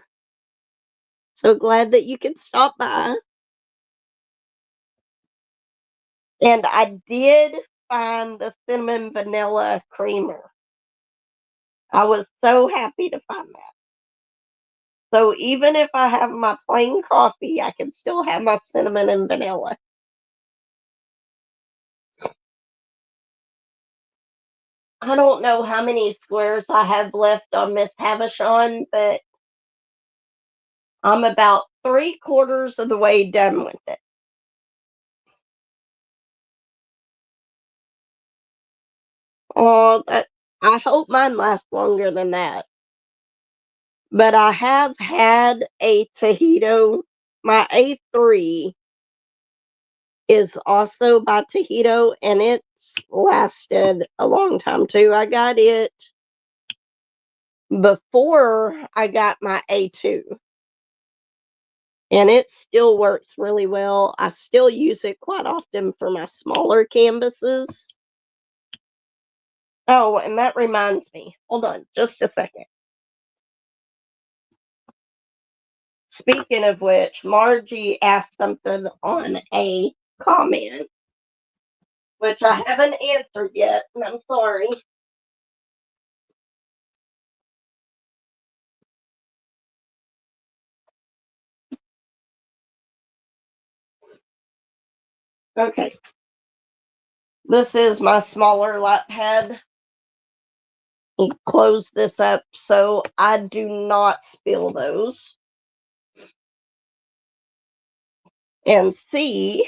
So glad that you could stop by. And I did find the cinnamon vanilla creamer. I was so happy to find that. So even if I have my plain coffee, I can still have my cinnamon and vanilla. I don't know how many squares I have left on Miss Havishon, but I'm about 3/4 of the way done with it. Oh, I hope mine lasts longer than that. But I have had a Tahito. My A3 is also by Tahito, and it's lasted a long time too. I got it before I got my A2, and it still works really well. I still use it quite often for my smaller canvases. Oh, and that reminds me. Hold on just a second. Speaking of which, Margie asked something on a comment, which I haven't answered yet, and I'm sorry. Okay. This is my smaller lap pad. Close this up so I do not spill those. And C,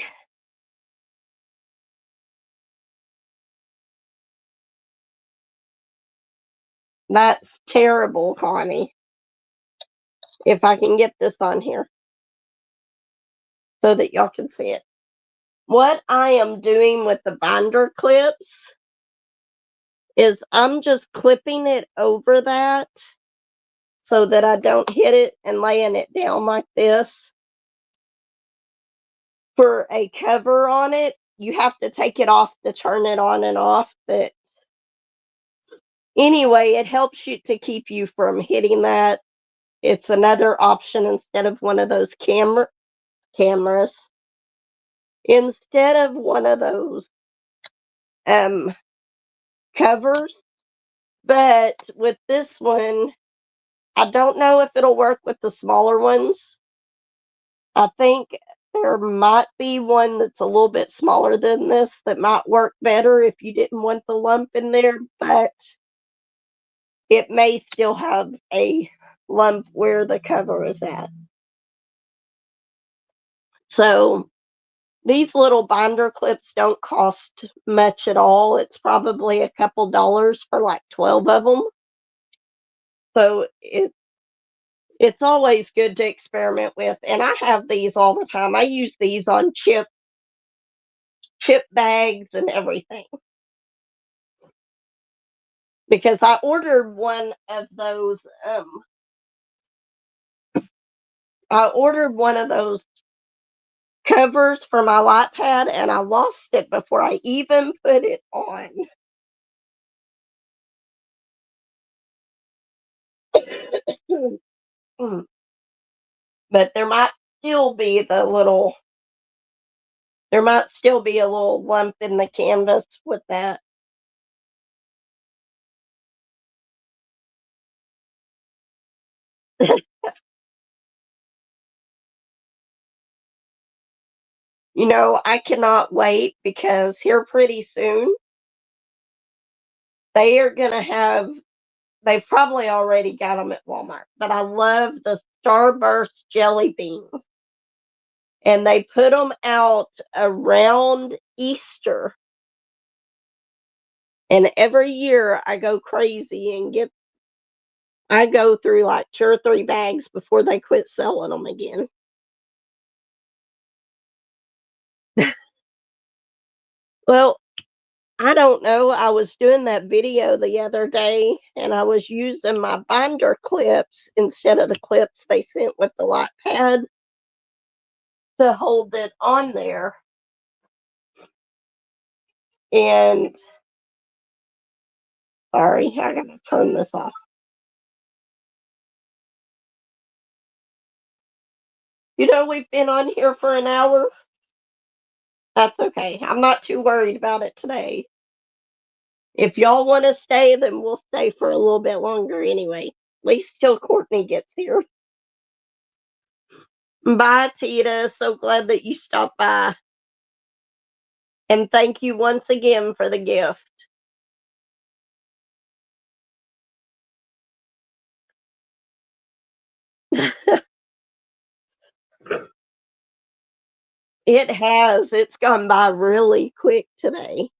that's terrible, Connie. If I can get this on here so that y'all can see it. What I am doing with the binder clips is I'm just clipping it over that so that I don't hit it and laying it down like this. For a cover on it, you have to take it off to turn it on and off, but anyway, it helps you to keep you from hitting that. It's another option instead of one of those cameras. Instead of one of those um covers, but with this one, I don't know if it'll work with the smaller ones. I think there might be one that's a little bit smaller than this that might work better if you didn't want the lump in there, but it may still have a lump where the cover is at. So these little binder clips don't cost much at all. It's probably a couple dollars for like 12 of them. So it's always good to experiment with. And I have these all the time. I use these on chip bags and everything. Because I ordered one of those I ordered one of those covers for my light pad and I lost it before I even put it on. But there might still be a little lump in the canvas with that. You know, I cannot wait because here pretty soon they are going to have, they've probably already got them at Walmart, but I love the Starburst jelly beans. And they put them out around Easter. And every year I go crazy and I go through like 2 or 3 bags before they quit selling them again. Well, I don't know. I was doing that video the other day and I was using my binder clips instead of the clips they sent with the light pad to hold it on there. And sorry, I gotta turn this off. We've been on here for an hour. That's okay. I'm not too worried about it today. If y'all want to stay, then we'll stay for a little bit longer anyway. At least till Courtney gets here. Bye, Tita. So glad that you stopped by. And thank you once again for the gift. It has. It's gone by really quick today.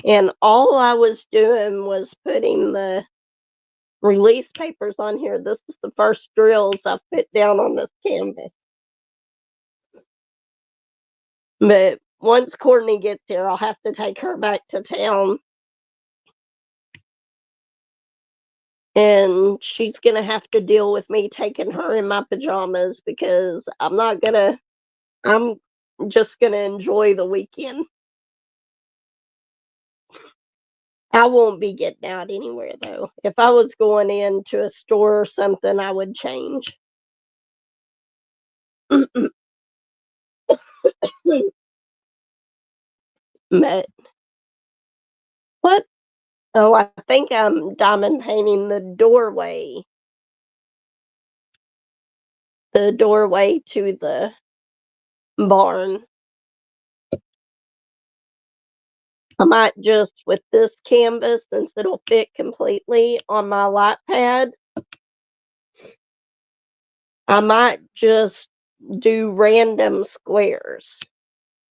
And all I was doing was putting the release papers on here. This is the first drills I've put down on this canvas. But once Courtney gets here, I'll have to take her back to town. And she's going to have to deal with me taking her in my pajamas because I'm just going to enjoy the weekend. I won't be getting out anywhere though. If I was going into a store or something, I would change. But what? Oh, I think I'm diamond painting the doorway to the barn. I might just, with this canvas, since it'll fit completely on my light pad, I might just do random squares.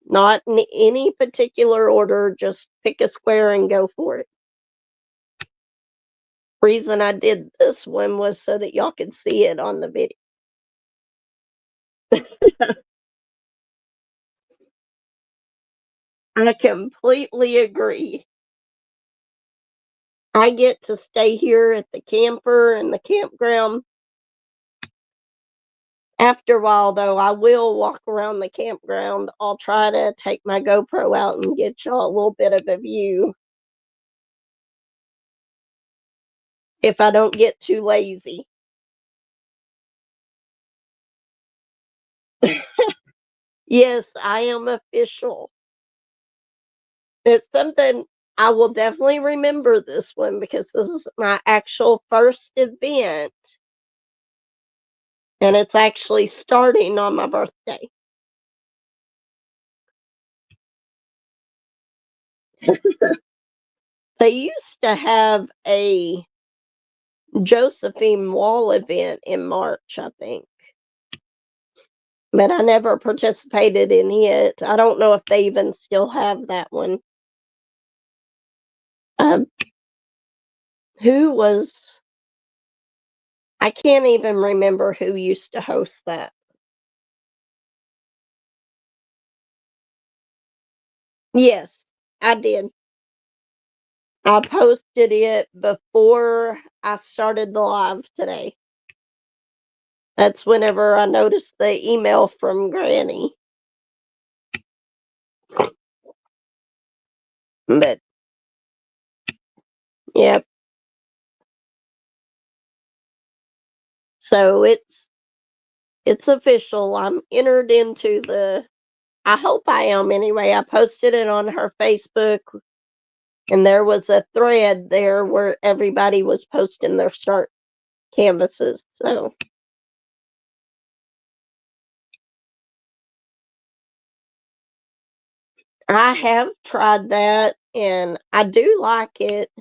Not in any particular order, just pick a square and go for it. Reason I did this one was so that y'all could see it on the video. I completely agree. I get to stay here at the camper and the campground. After a while, though, I will walk around the campground. I'll try to take my GoPro out and get y'all a little bit of a view if I don't get too lazy. Yes, I am official. It's something I will definitely remember this one because this is my actual first event and it's actually starting on my birthday. They used to have a Josephine Wall event in March, I think, but I never participated in it. I don't know if they even still have that one. Um, who was, I can't even remember who used to host that. Yes, I did. I posted it before I started the live today. That's whenever I noticed the email from Granny. But yep. So it's official. I'm entered into the I hope I am anyway. I posted it on her Facebook and there was a thread there where everybody was posting their start canvases. So I have tried that and I do like it.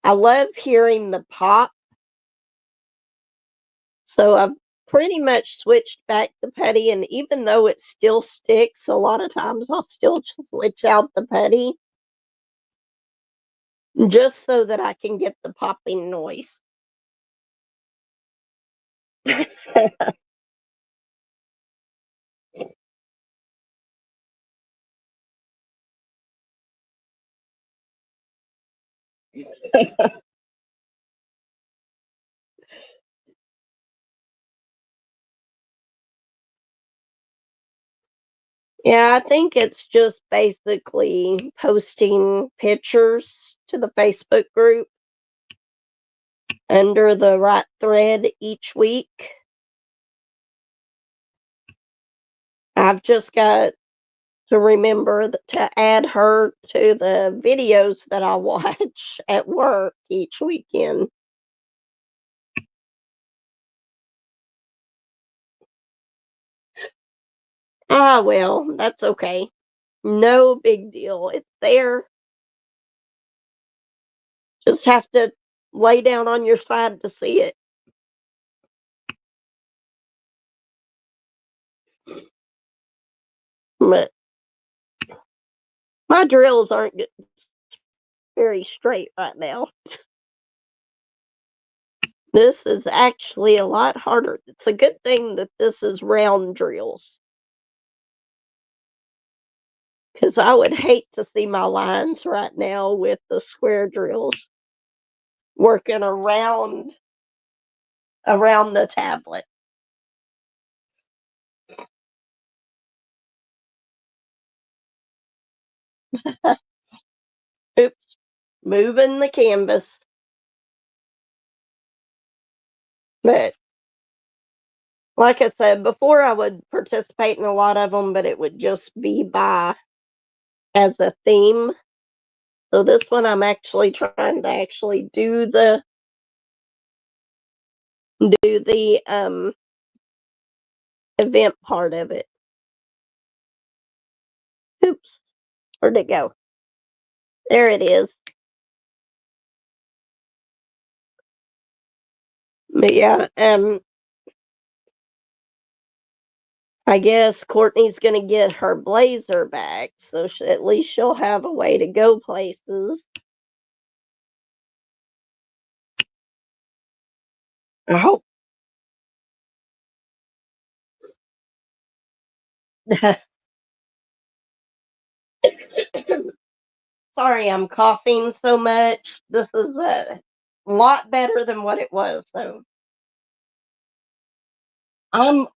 I love hearing the pop. So I've pretty much switched back to putty, and even though it still sticks, a lot of times I'll still just switch out the putty just so that I can get the popping noise. Yeah, I think it's just basically posting pictures to the Facebook group under the right thread each week. I've just got to remember to add her to the videos that I watch at work each weekend. Ah, well, that's okay. No big deal. It's there. Just have to lay down on your side to see it. But my drills aren't very straight right now. This is actually a lot harder. It's a good thing that this is round drills, because I would hate to see my lines right now with the square drills working around the tablet. Oops, moving the canvas. But like I said before, I would participate in a lot of them, but it would just be by as a theme. So this one, I'm actually trying to actually do the event part of it. Oops, where'd it go? There it is. But yeah, I guess Courtney's gonna get her blazer back, so at least she'll have a way to go places. I hope. Sorry, I'm coughing so much. This is a lot better than what it was. So I'm.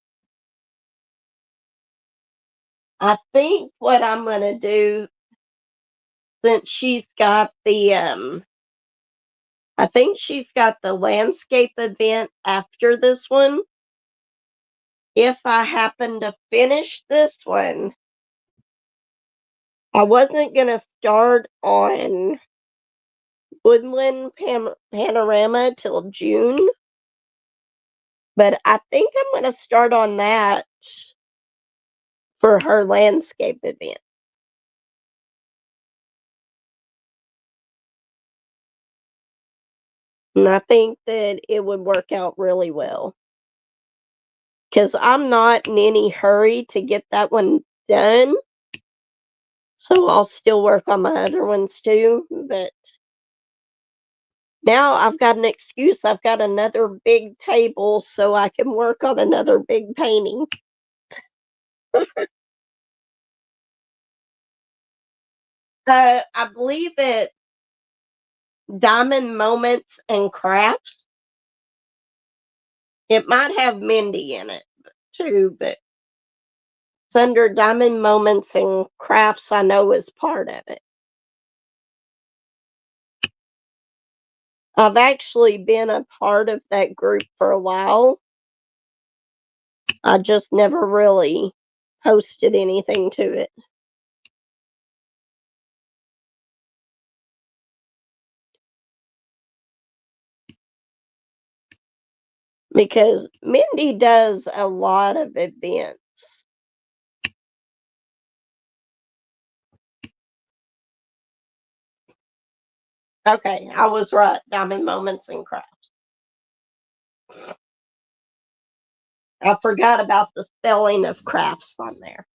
I think what I'm gonna do, since she's got I think she's got the landscape event after this one. If I happen to finish this one, I wasn't gonna start on Woodland Panorama till June, but I think I'm gonna start on that for her landscape event. And I think that it would work out really well because I'm not in any hurry to get that one done. So I'll still work on my other ones too. But now I've got an excuse. I've got another big table so I can work on another big painting. I believe it's Diamond Moments and Crafts. It might have Mindy in it too, but it's under Diamond Moments and Crafts, I know is part of it. I've actually been a part of that group for a while. I just never really posted anything to it because Mindy does a lot of events. Okay, I was right. Diamond Moments and Crafts. I forgot about the spelling of crafts on there.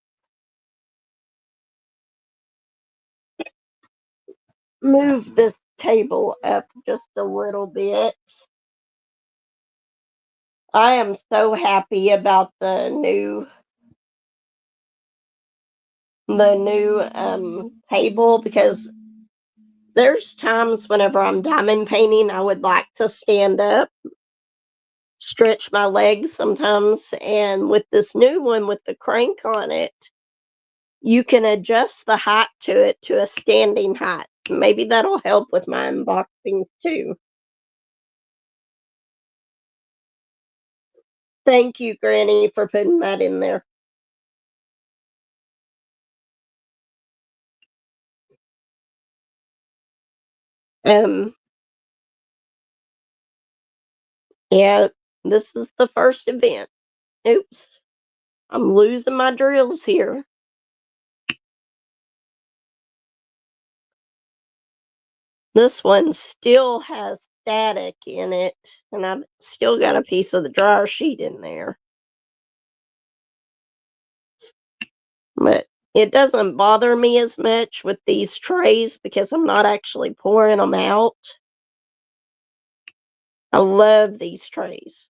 Move this table up just a little bit. I am so happy about the new table because There's times whenever I'm diamond painting, I would like to stand up, stretch my legs sometimes, and with this new one with the crank on it, you can adjust the height to it to a standing height. Maybe that'll help with my unboxings too. Thank you, Granny, for putting that in there. Um, yeah, this is the first event. Oops, I'm losing my drills here. This one still has static in it, and I've still got a piece of the dryer sheet in there. But it doesn't bother me as much with these trays because I'm not actually pouring them out. I love these trays.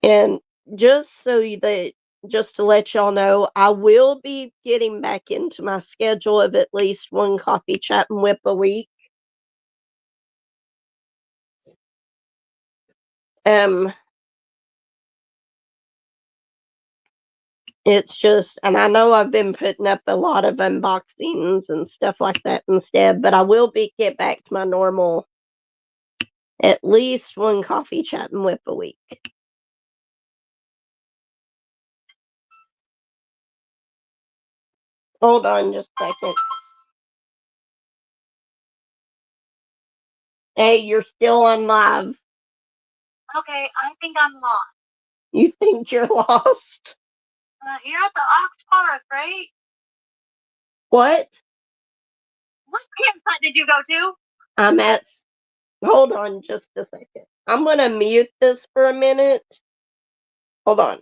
And just so that just to let y'all know, I will be getting back into my schedule of at least one coffee chat and whip a week. Um, it's just, and I know I've been putting up a lot of unboxings and stuff like that instead, but I will be get back to my normal at least one coffee chat and whip a week. Hold on just a second. Hey, you're still on live. Okay, I think I'm lost. You think you're lost? You're at the Ox Park, right? What? What campsite did you go to? I'm at. Hold on just a second. I'm gonna mute this for a minute. Hold on.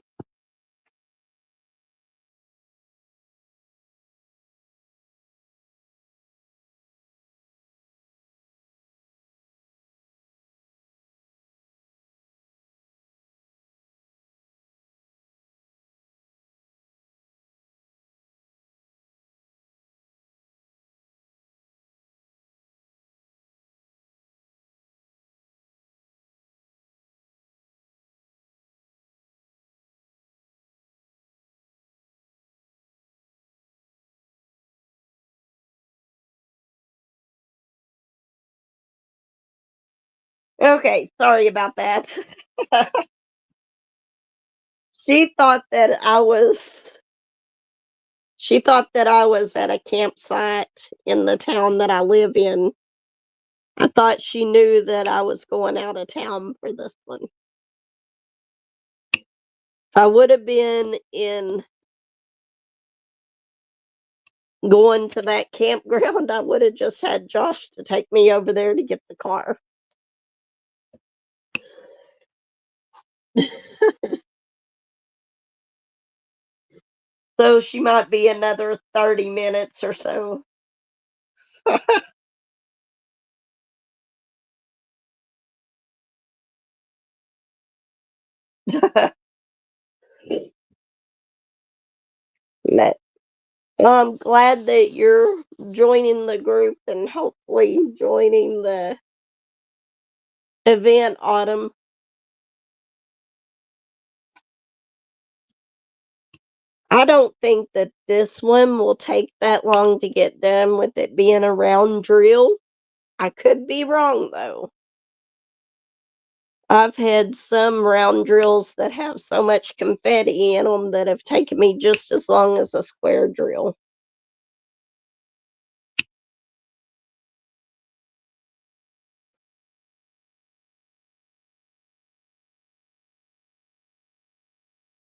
Okay, sorry about that. she thought that I was she thought that I was at a campsite in the town that I live in. I thought she knew that I was going out of town for this one. If I would have been in going to that campground, I would have just had Josh to take me over there to get the car. So she might be another 30 minutes or so. But I'm glad that you're joining the group and hopefully joining the event, Autumn. I don't think that this one will take that long to get done with it being a round drill. I could be wrong though. I've had some round drills that have so much confetti in them that have taken me just as long as a square drill.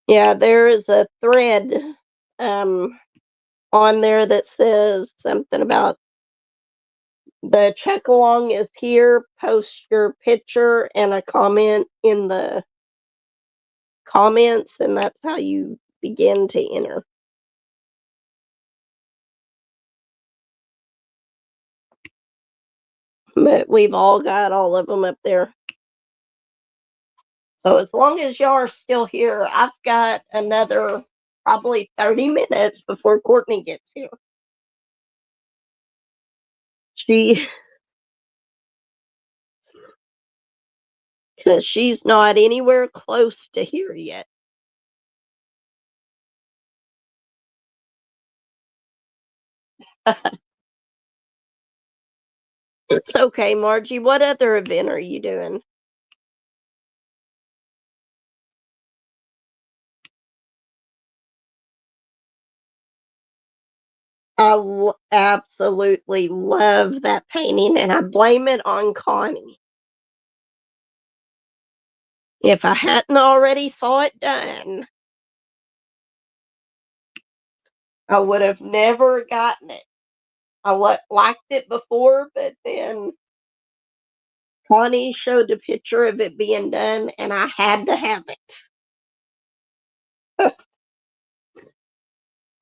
Yeah, there is a thread um, on there that says something about the check along is here. Post your picture and a comment in the comments, and that's how you begin to enter. But we've all got all of them up there. So as long as y'all are still here, I've got another probably 30 minutes before Courtney gets here. She, because she's not anywhere close to here yet. It's okay, Margie. What other event are you doing? Absolutely love that painting, and I blame it on Connie. If I hadn't already saw it done, I would have never gotten it. I liked it before, but then Connie showed a picture of it being done, and I had to have it.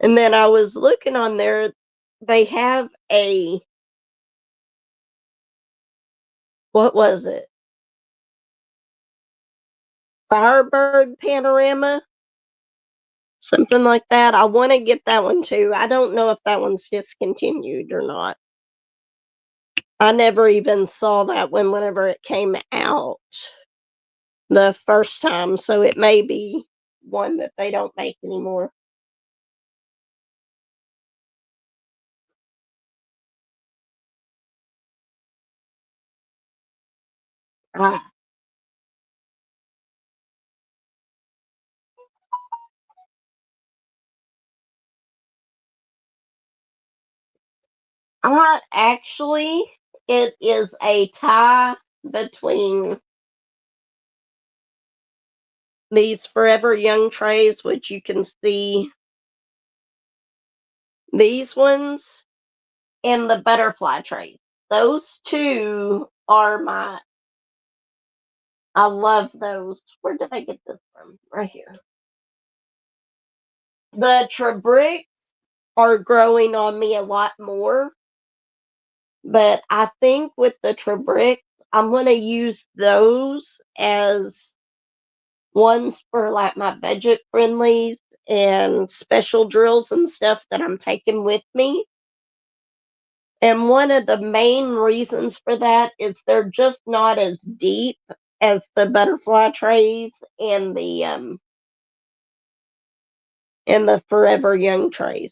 And then I was looking on there, they have a, what was it? Firebird panorama, something like that. I want to get that one too. I don't know if that one's discontinued or not. I never even saw that one whenever it came out the first time, so it may be one that they don't make anymore. I, actually, it is a tie between these Forever Young trays, which you can see these ones, and the butterfly trays. Those two are I love those. Where did I get this from? Right here. The Trabric are growing on me a lot more, but I think with the Trabric, I'm going to use those as ones for like my budget friendlies and special drills and stuff that I'm taking with me. And one of the main reasons for that is they're just not as deep as the butterfly trays and the Forever Young trays.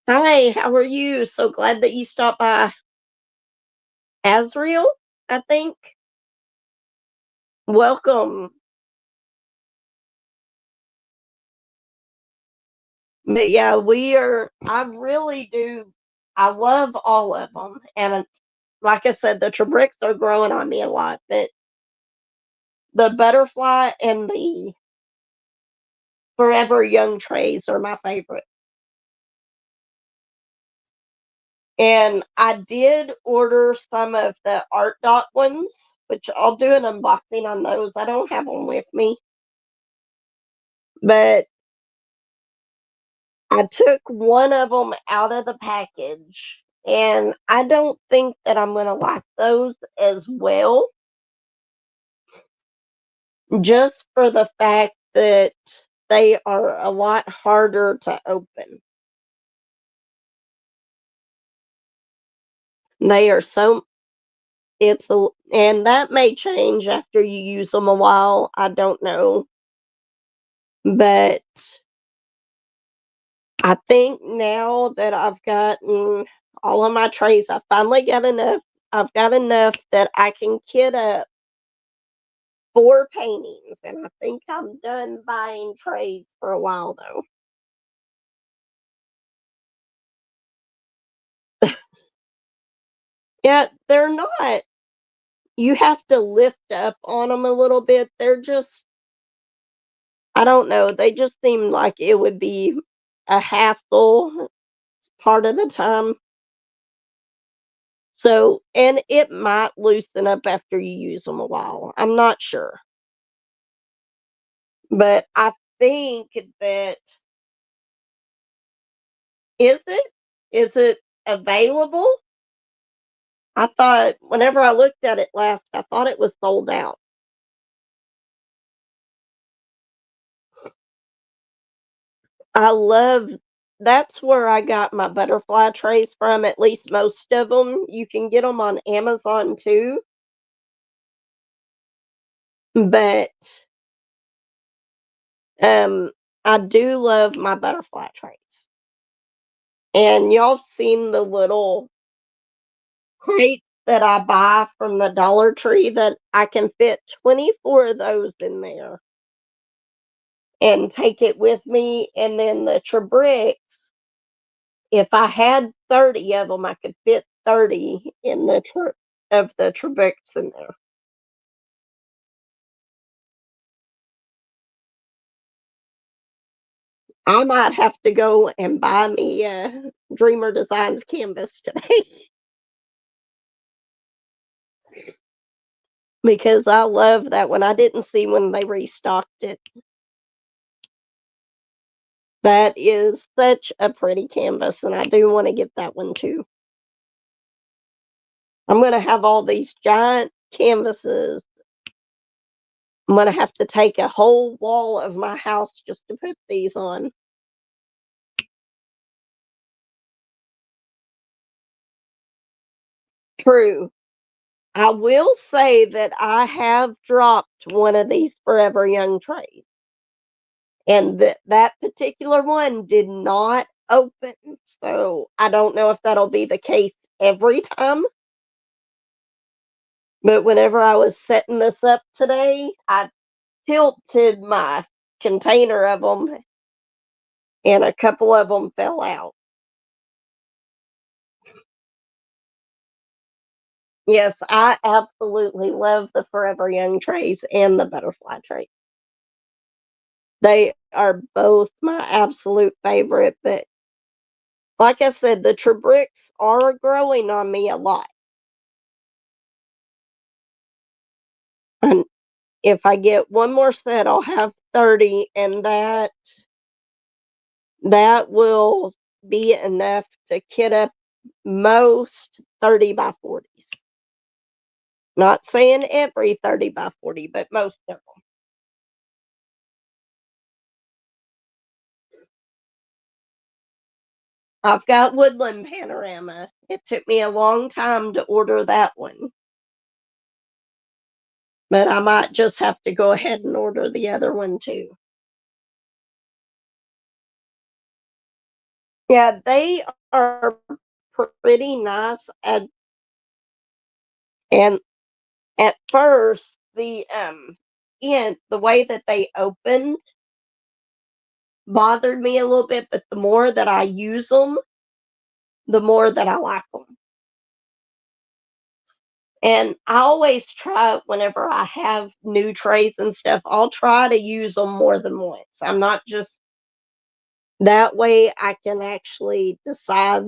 Hi, how are you? So glad that you stopped by. Azriel, I think. Welcome. But yeah, I really do. I love all of them. And like I said, the Trabricks are growing on me a lot. But the butterfly and the Forever Young trays are my favorite. And I did order some of the Art Dot ones, which I'll do an unboxing on those. I don't have them with me. But I took one of them out of the package, and I don't think that I'm going to like those as well, just for the fact that they are a lot harder to open. They are so, and that may change after you use them a while. I don't know. But I think now that I've gotten all of my trays, I finally got enough. I've got enough that I can kit up 4 paintings, and I think I'm done buying trays for a while though. Yeah, they're not. You have to lift up on them a little bit. They're just, I don't know. They just seem like it would be a hassle part of the time. So, and it might loosen up after you use them a while. I'm not sure. But I think that, is it? Is it available? I thought whenever I looked at it last, I thought it was sold out. I love that's where I got my butterfly trays from, at least most of them. You can get them on Amazon too, but, um, I do love my butterfly trays. And y'all seen the little crates that I buy from the Dollar Tree that I can fit 24 of those in there and take it with me, and then the Trabricks, if I had 30 of them, I could fit 30 in the of the Trabricks in there. I might have to go and buy me a Dreamer Designs canvas today because I love that one. I didn't see when they restocked it. That is such a pretty canvas, and I do wanna get that one too. I'm gonna have all these giant canvases. I'm gonna have to take a whole wall of my house just to put these on. True. I will say that I have dropped one of these Forever Young trays, and that particular one did not open, so I don't know if that'll be the case every time, but whenever I was setting this up today, I tilted my container of them, and a couple of them fell out. Yes, I absolutely love the Forever Young trays and the butterfly trays. They are both my absolute favorite, but like I said, the Trabricks are growing on me a lot, and if I get one more set, I'll have 30, and that will be enough to kit up most 30 by 40s. Not saying every 30 by 40, but most of them. I've got Woodland Panorama. It took me a long time to order that one, but I might just have to go ahead and order the other one too. Yeah, they are pretty nice, and at first, the way that they opened bothered me a little bit, but the more that I use them, the more that I like them. And I always try whenever I have new trays and stuff, I'll try to use them more than once. I'm not just that way I can actually decide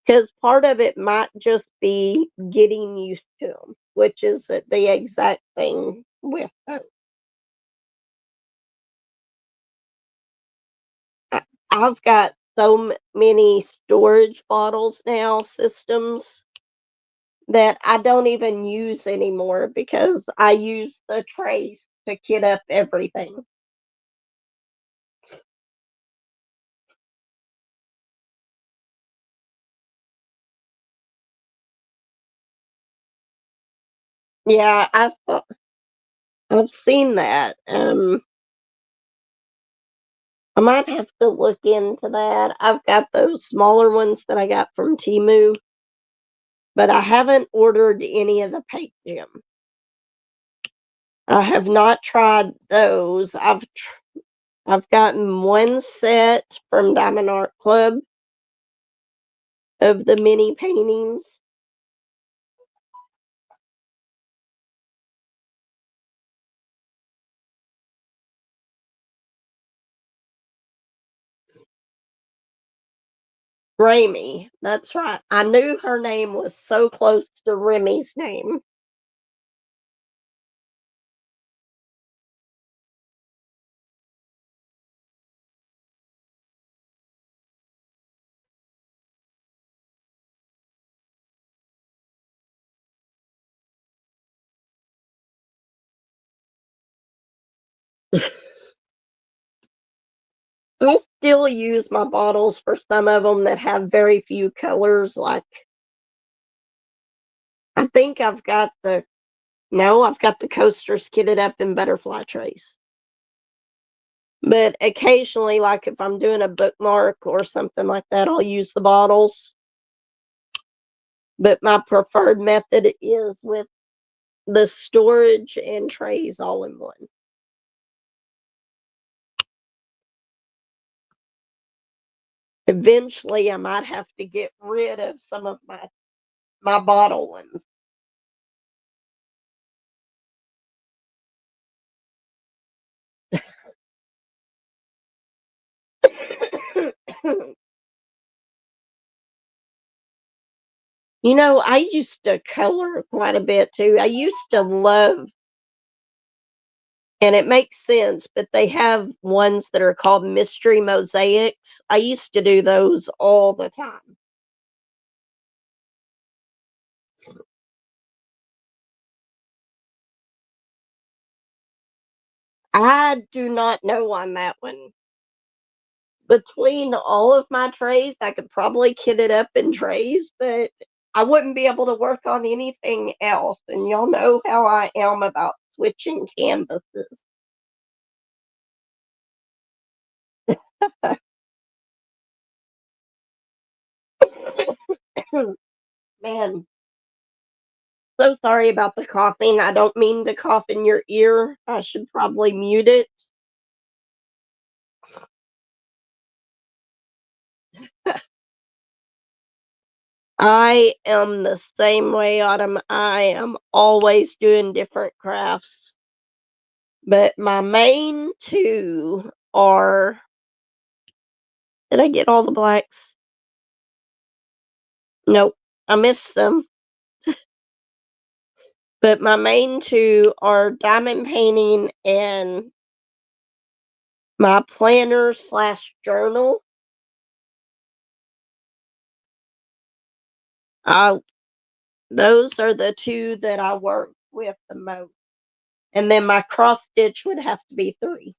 because part of it might just be getting used to them, which is the exact thing with those. I I've got so many storage bottles now, systems that I don't even use anymore because I use the trays to kit up everything. Yeah, I've seen that. I might have to look into that. I've got those smaller ones that I got from Temu, but I haven't ordered any of the Paint Gym. I have not tried those. I've gotten one set from Diamond Art Club of the mini paintings. Remy, that's right. I knew her name was so close to Remy's name. I still use my bottles for some of them that have very few colors. Like, I think I've got the no, I've got the coasters kitted up in butterfly trays. But occasionally, like if I'm doing a bookmark or something like that, I'll use the bottles. But my preferred method is with the storage and trays all in one. Eventually, I might have to get rid of some of my bottle ones. I used to color quite a bit too. I used to love, and it makes sense, but they have ones that are called mystery mosaics. I used to do those all the time. I do not know on that one. Between all of my trays, I could probably kit it up in trays, but I wouldn't be able to work on anything else. And y'all know how I am about switching canvases. Man, so sorry about the coughing. I don't mean to cough in your ear. I should probably mute it. I am the same way, Autumn. I am always doing different crafts. But my main two are, did I get all the blacks? Nope, I missed them. But my main two are diamond painting and my planner slash journal. I Those are the two that I work with the most. And then my cross stitch would have to be three.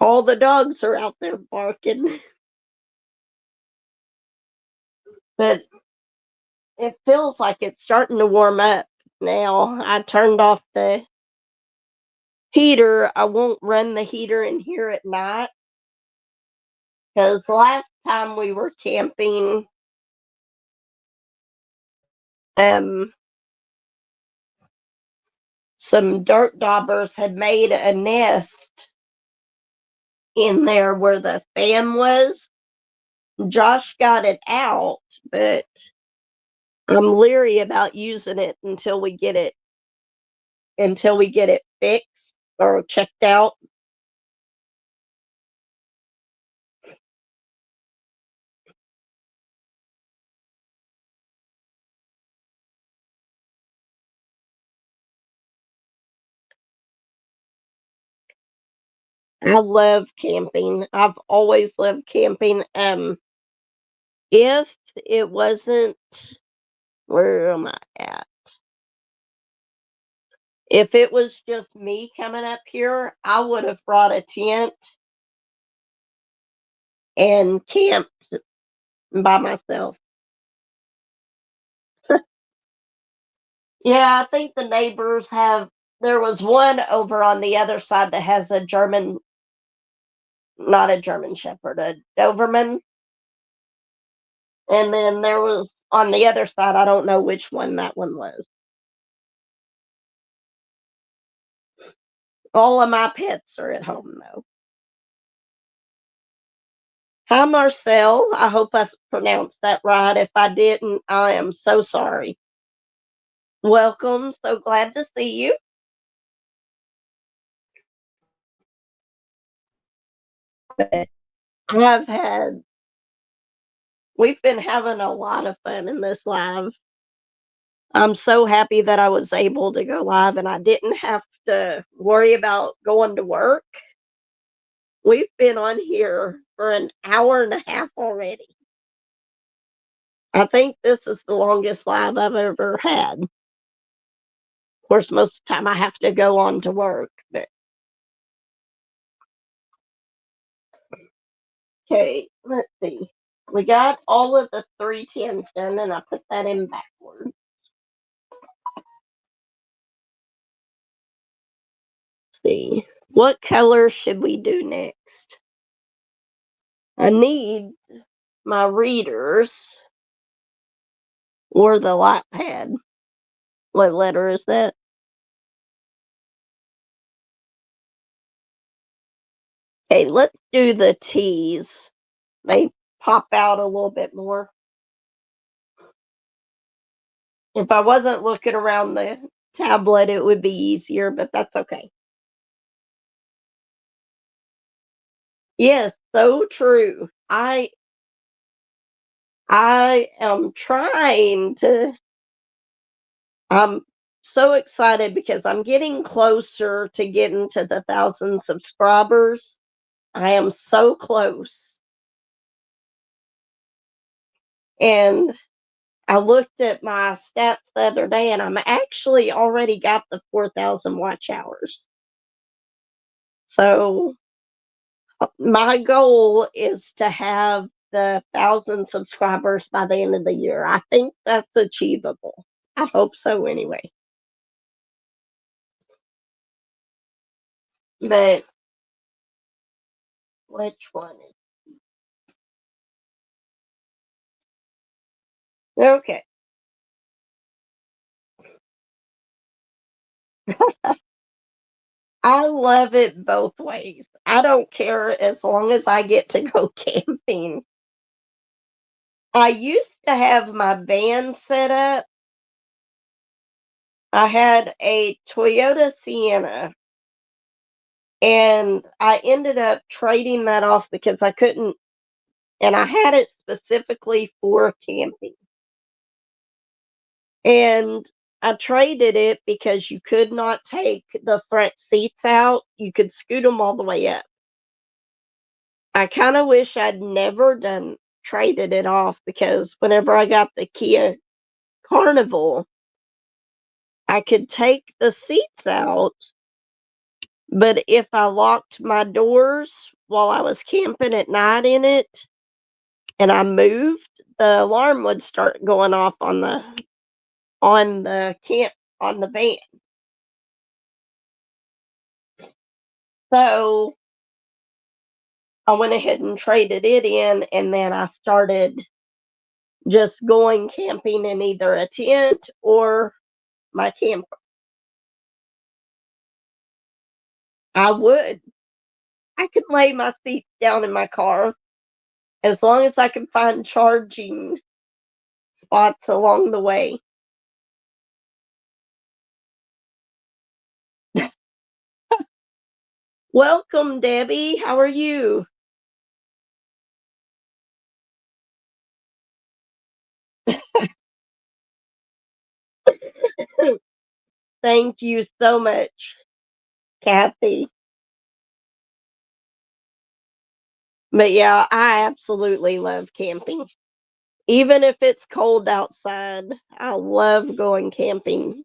All the dogs are out there barking. But it feels like it's starting to warm up now. I turned off the heater. I won't run the heater in here at night because last time we were camping, um, some dirt daubers had made a nest in there where the fan was. Josh got it out, but I'm leery about using it until we get it fixed or checked out. I love camping. I've always loved camping. If it wasn't, where am I at? If it was just me coming up here, I would have brought a tent and camped by myself. Yeah, I think the neighbors have. There was one over on the other side that has a German, not a German Shepherd, a Doberman. And then there was on the other side, I don't know which one that one was. All of my pets are at home though. Hi, Marcel. I hope I pronounced that right. If I didn't, I am so sorry. Welcome. So glad to see you. I've had, we've been having a lot of fun in this live. I'm so happy that I was able to go live and I didn't have to worry about going to work. We've been on here for an hour and a half already. I think this is the longest live I've ever had. Of course, most of the time I have to go on to work, but okay, let's see. We got all of the 310s done, and I put that in backwards. See, what color should we do next? I need my readers or the light pad. What letter is that? Okay, let's do the T's. They pop out a little bit more. If I wasn't looking around the tablet, it would be easier, but that's okay. Yes, so true. I am trying to. I'm so excited because I'm getting closer to getting to the 1,000 subscribers. I am so close. And I looked at my stats the other day and I'm actually already got the 4,000 watch hours. So my goal is to have the 1,000 subscribers by the end of the year. I think that's achievable. I hope so anyway. But which one is okay? I love it both ways. I don't care as long as I get to go camping. I used to have my van set up. I had a Toyota Sienna, and I ended up trading that off because I couldn't, and I had it specifically for camping. And I traded it because you could not take the front seats out. You could scoot them all the way up. I kinda wish I'd never done traded it off because whenever I got the Kia Carnival, I could take the seats out, but if I locked my doors while I was camping at night in it and I moved, the alarm would start going off on the camp on the van. So I went ahead and traded it in, and then I started just going camping in either a tent or my camper. I would. I could lay my feet down in my car as long as I can find charging spots along the way. Welcome, Debbie. How are you? Thank you so much, Kathy. But yeah, I absolutely love camping. Even if it's cold outside, I love going camping.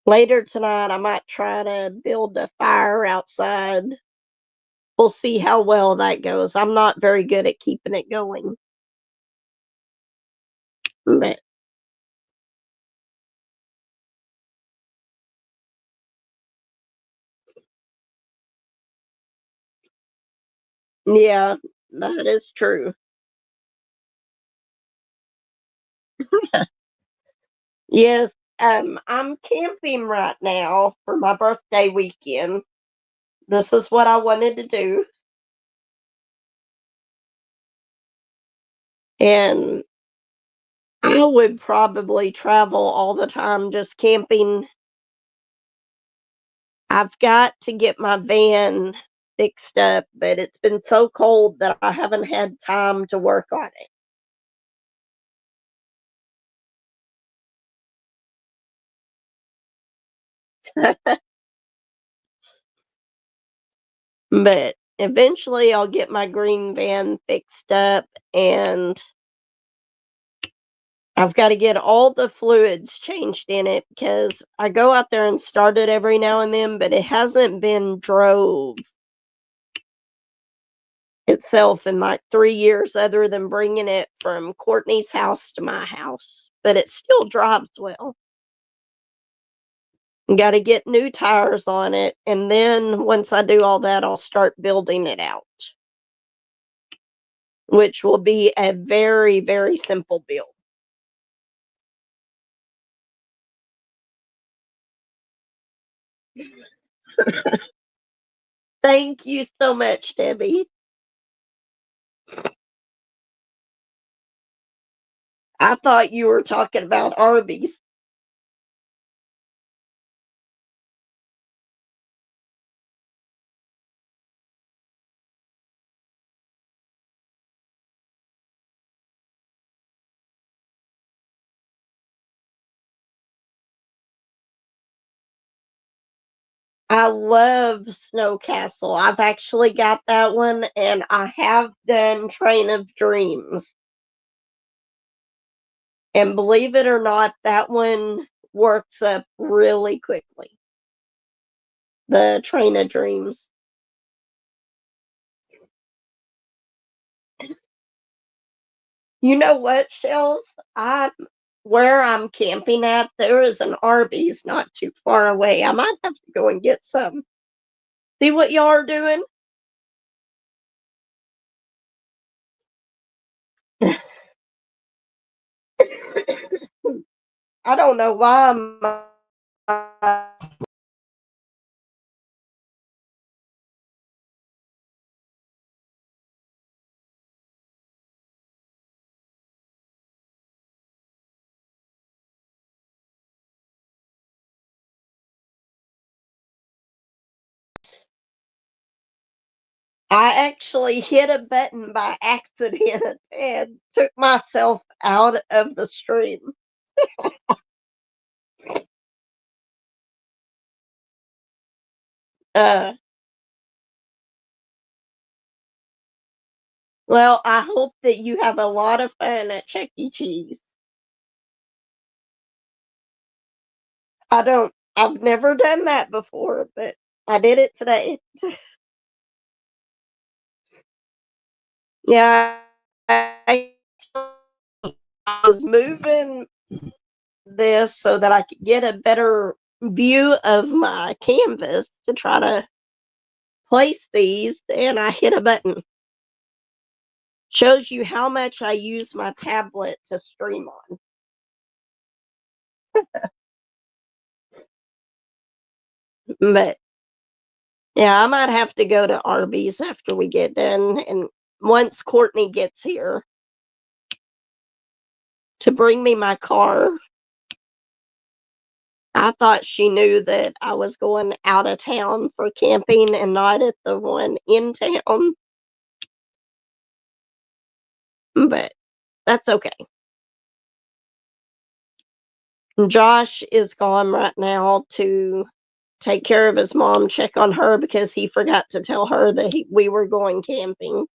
Later tonight, I might try to build a fire outside. We'll see how well that goes. I'm not very good at keeping it going. But yeah, that is true. Yes, I'm camping right now for my birthday weekend. This is what I wanted to do. And I would probably travel all the time just camping. I've got to get my van fixed up, but it's been so cold that I haven't had time to work on it. But eventually I'll get my green van fixed up and I've got to get all the fluids changed in it because I go out there and start it every now and then, but it hasn't been drove itself in like 3 years, other than bringing it from Courtney's house to my house. But it still drives well. Got to get new tires on it, and then once I do all that, I'll start building it out, which will be a very, very simple build. Thank you so much, Debbie. I thought you were talking about Arby's. I love Snow Castle. I've actually got that one, and I have done Train of Dreams. And believe it or not, that one works up really quickly. The Train of Dreams. You know what, Shells? I Where I'm camping at, there is an Arby's not too far away. I might have to go and get some. See what y'all are doing? I don't know why I actually hit a button by accident and took myself out of the stream. Uh, well, I hope that you have a lot of fun at Chuck E. Cheese. I've never done that before, but I did it today. Yeah, I was moving this so that I could get a better view of my canvas to try to place these, and I hit a button. Shows you how much I use my tablet to stream on. But yeah, I might have to go to Arby's after we get done, and once Courtney gets here to bring me my car. I thought she knew that I was going out of town for camping and not at the one in town, but that's okay. Josh is gone right now to take care of his mom, check on her because he forgot to tell her that we were going camping.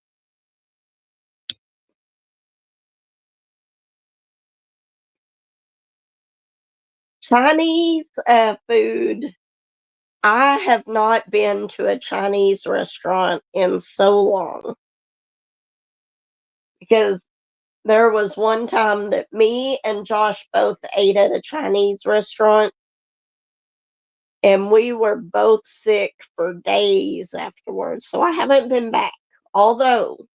Chinese food. I have not been to a Chinese restaurant in so long because there was one time that me and Josh both ate at a Chinese restaurant, and we were both sick for days afterwards. So I haven't been back. Although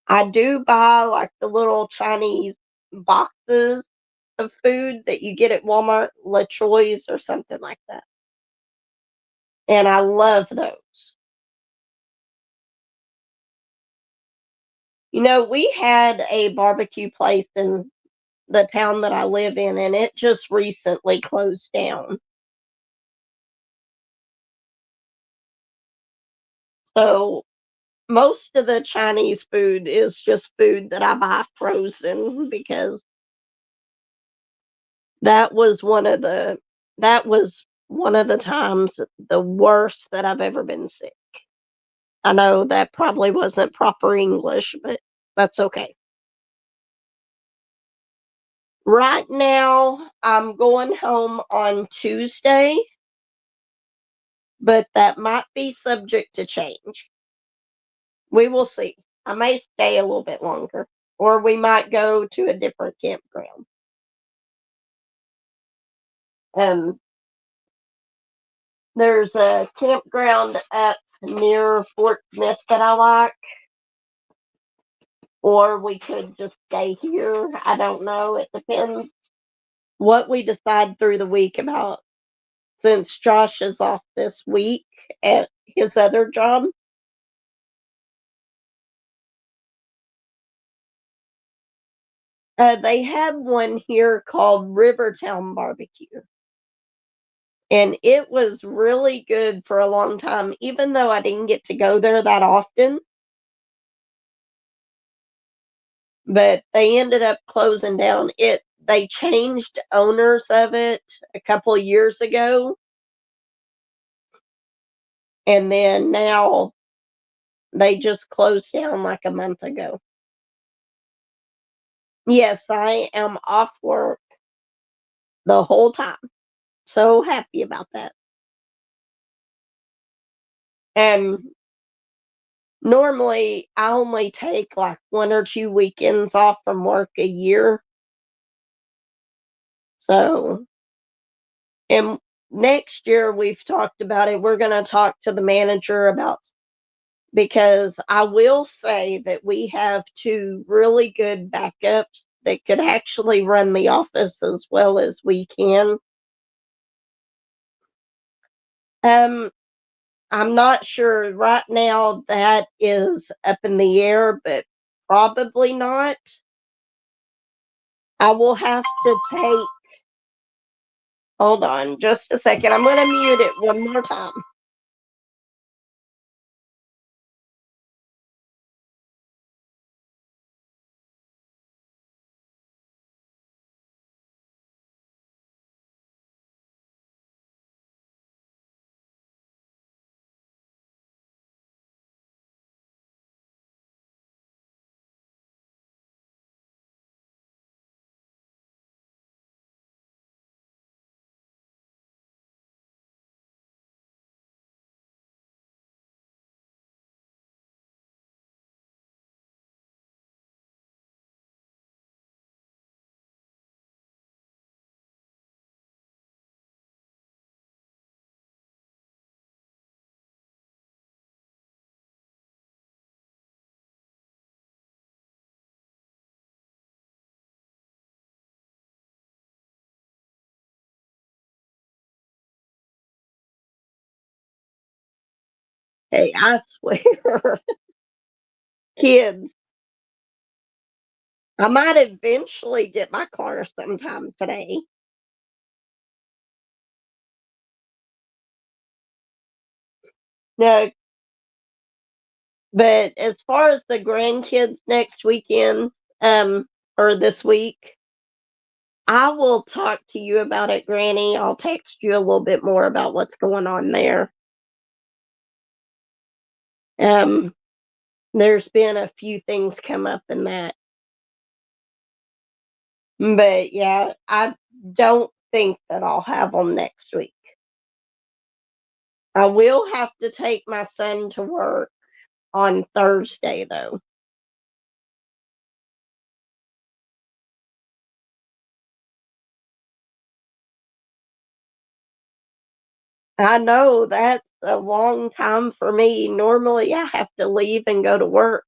I do buy like the little Chinese boxes of food that you get at Walmart, La Choi's or something like that. And I love those. We had a barbecue place in the town that I live in, and it just recently closed down. So most of the Chinese food is just food that I buy frozen because that was one of the that was one of the times the worst that I've ever been sick. I know that probably wasn't proper English, but that's okay. Right now, I'm going home on Tuesday, but that might be subject to change. We will see. I may stay a little bit longer, or we might go to a different campground. Um, there's a campground up near Fort Smith that I like, or we could just stay here. I don't know. It depends what we decide through the week about since Josh is off this week at his other job. They have one here called Rivertown Barbecue, and it was really good for a long time, even though I didn't get to go there that often. But they ended up closing down. They changed owners of it a couple of years ago, and then now they just closed down like a month ago. Yes, I am off work the whole time. So happy about that. And normally I only take like 1 or 2 weekends off from work a year. So, and next year we've talked about it. We're going to talk to the manager about because I will say that we have two really good backups that could actually run the office as well as we can. Um, I'm not sure right now. That is up in the air, but probably not. I will have to take. Hold on just a second. I'm going to mute it one more time. Hey, I swear, kids, I might eventually get my car sometime today. No, but as far as the grandkids next weekend, or this week, I will talk to you about it, Granny. I'll text you a little bit more about what's going on there. Um, there's been a few things come up in that, but yeah, I don't think that I'll have them next week. I will have to take my son to work on Thursday, though. I know that's a long time for me. Normally, I have to leave and go to work.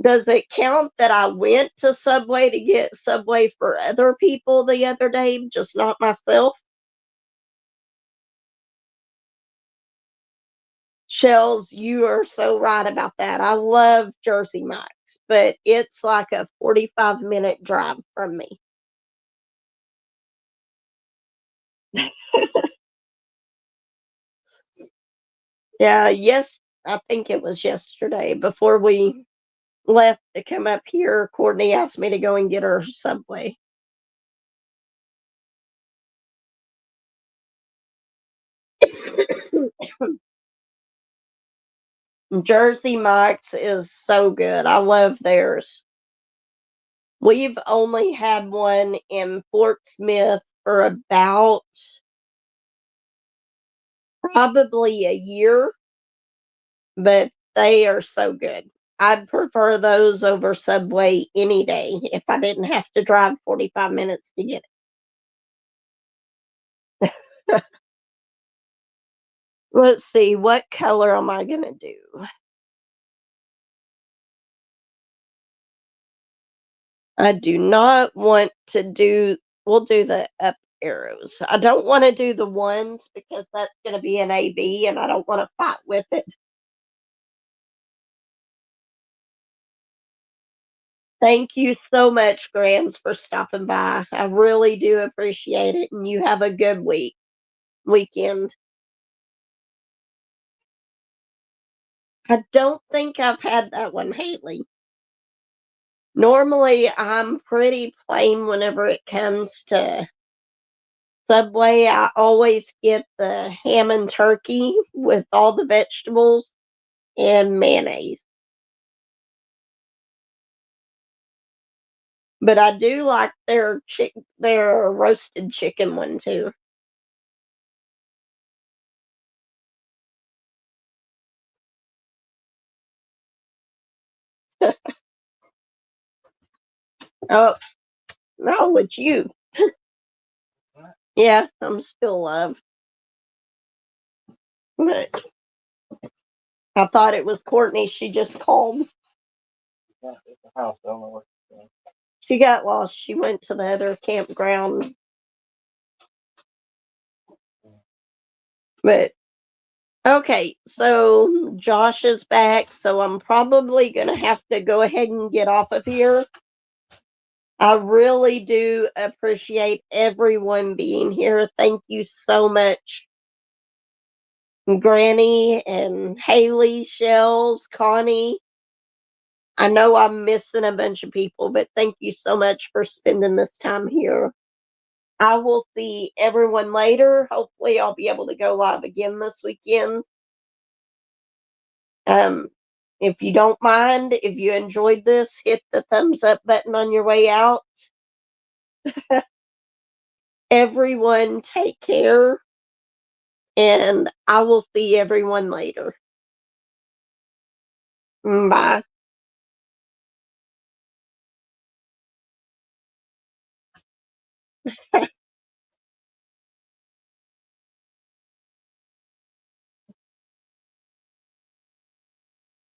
Does it count that I went to Subway to get Subway for other people the other day, just not myself? Shells, you are so right about that. I love Jersey Mike's, but it's like a 45-minute drive from me. Yeah, yes, I think it was yesterday before we left to come up here. Courtney asked me to go and get her Subway. Jersey Mike's is so good. I love theirs. We've only had one in Fort Smith for about probably a year, but they are so good. I'd prefer those over Subway any day if I didn't have to drive 45 minutes to get it. Let's see, what color am I going to do? I do not want to we'll do the up arrows. I don't want to do the ones because that's going to be an AB and I don't want to fight with it. Thank you so much, Grams, for stopping by. I really do appreciate it, and you have a good weekend. I don't think I've had that one, Haley. Normally, I'm pretty plain whenever it comes to Subway. I always get the ham and turkey with all the vegetables and mayonnaise. But I do like their roasted chicken one too. Oh no, it's you. Yeah, I'm still love. But I thought it was Courtney. She just called. She got lost. She went to the other campground. But okay, so Josh is back. So I'm probably going to have to go ahead and get off of here. I really do appreciate everyone being here. Thank you so much, Granny and Haley, Shells, Connie. I know I'm missing a bunch of people, but thank you so much for spending this time here. I will see everyone later. Hopefully, I'll be able to go live again this weekend. Um, if you don't mind, if you enjoyed this, hit the thumbs up button on your way out. Everyone, take care, and I will see everyone later. Bye.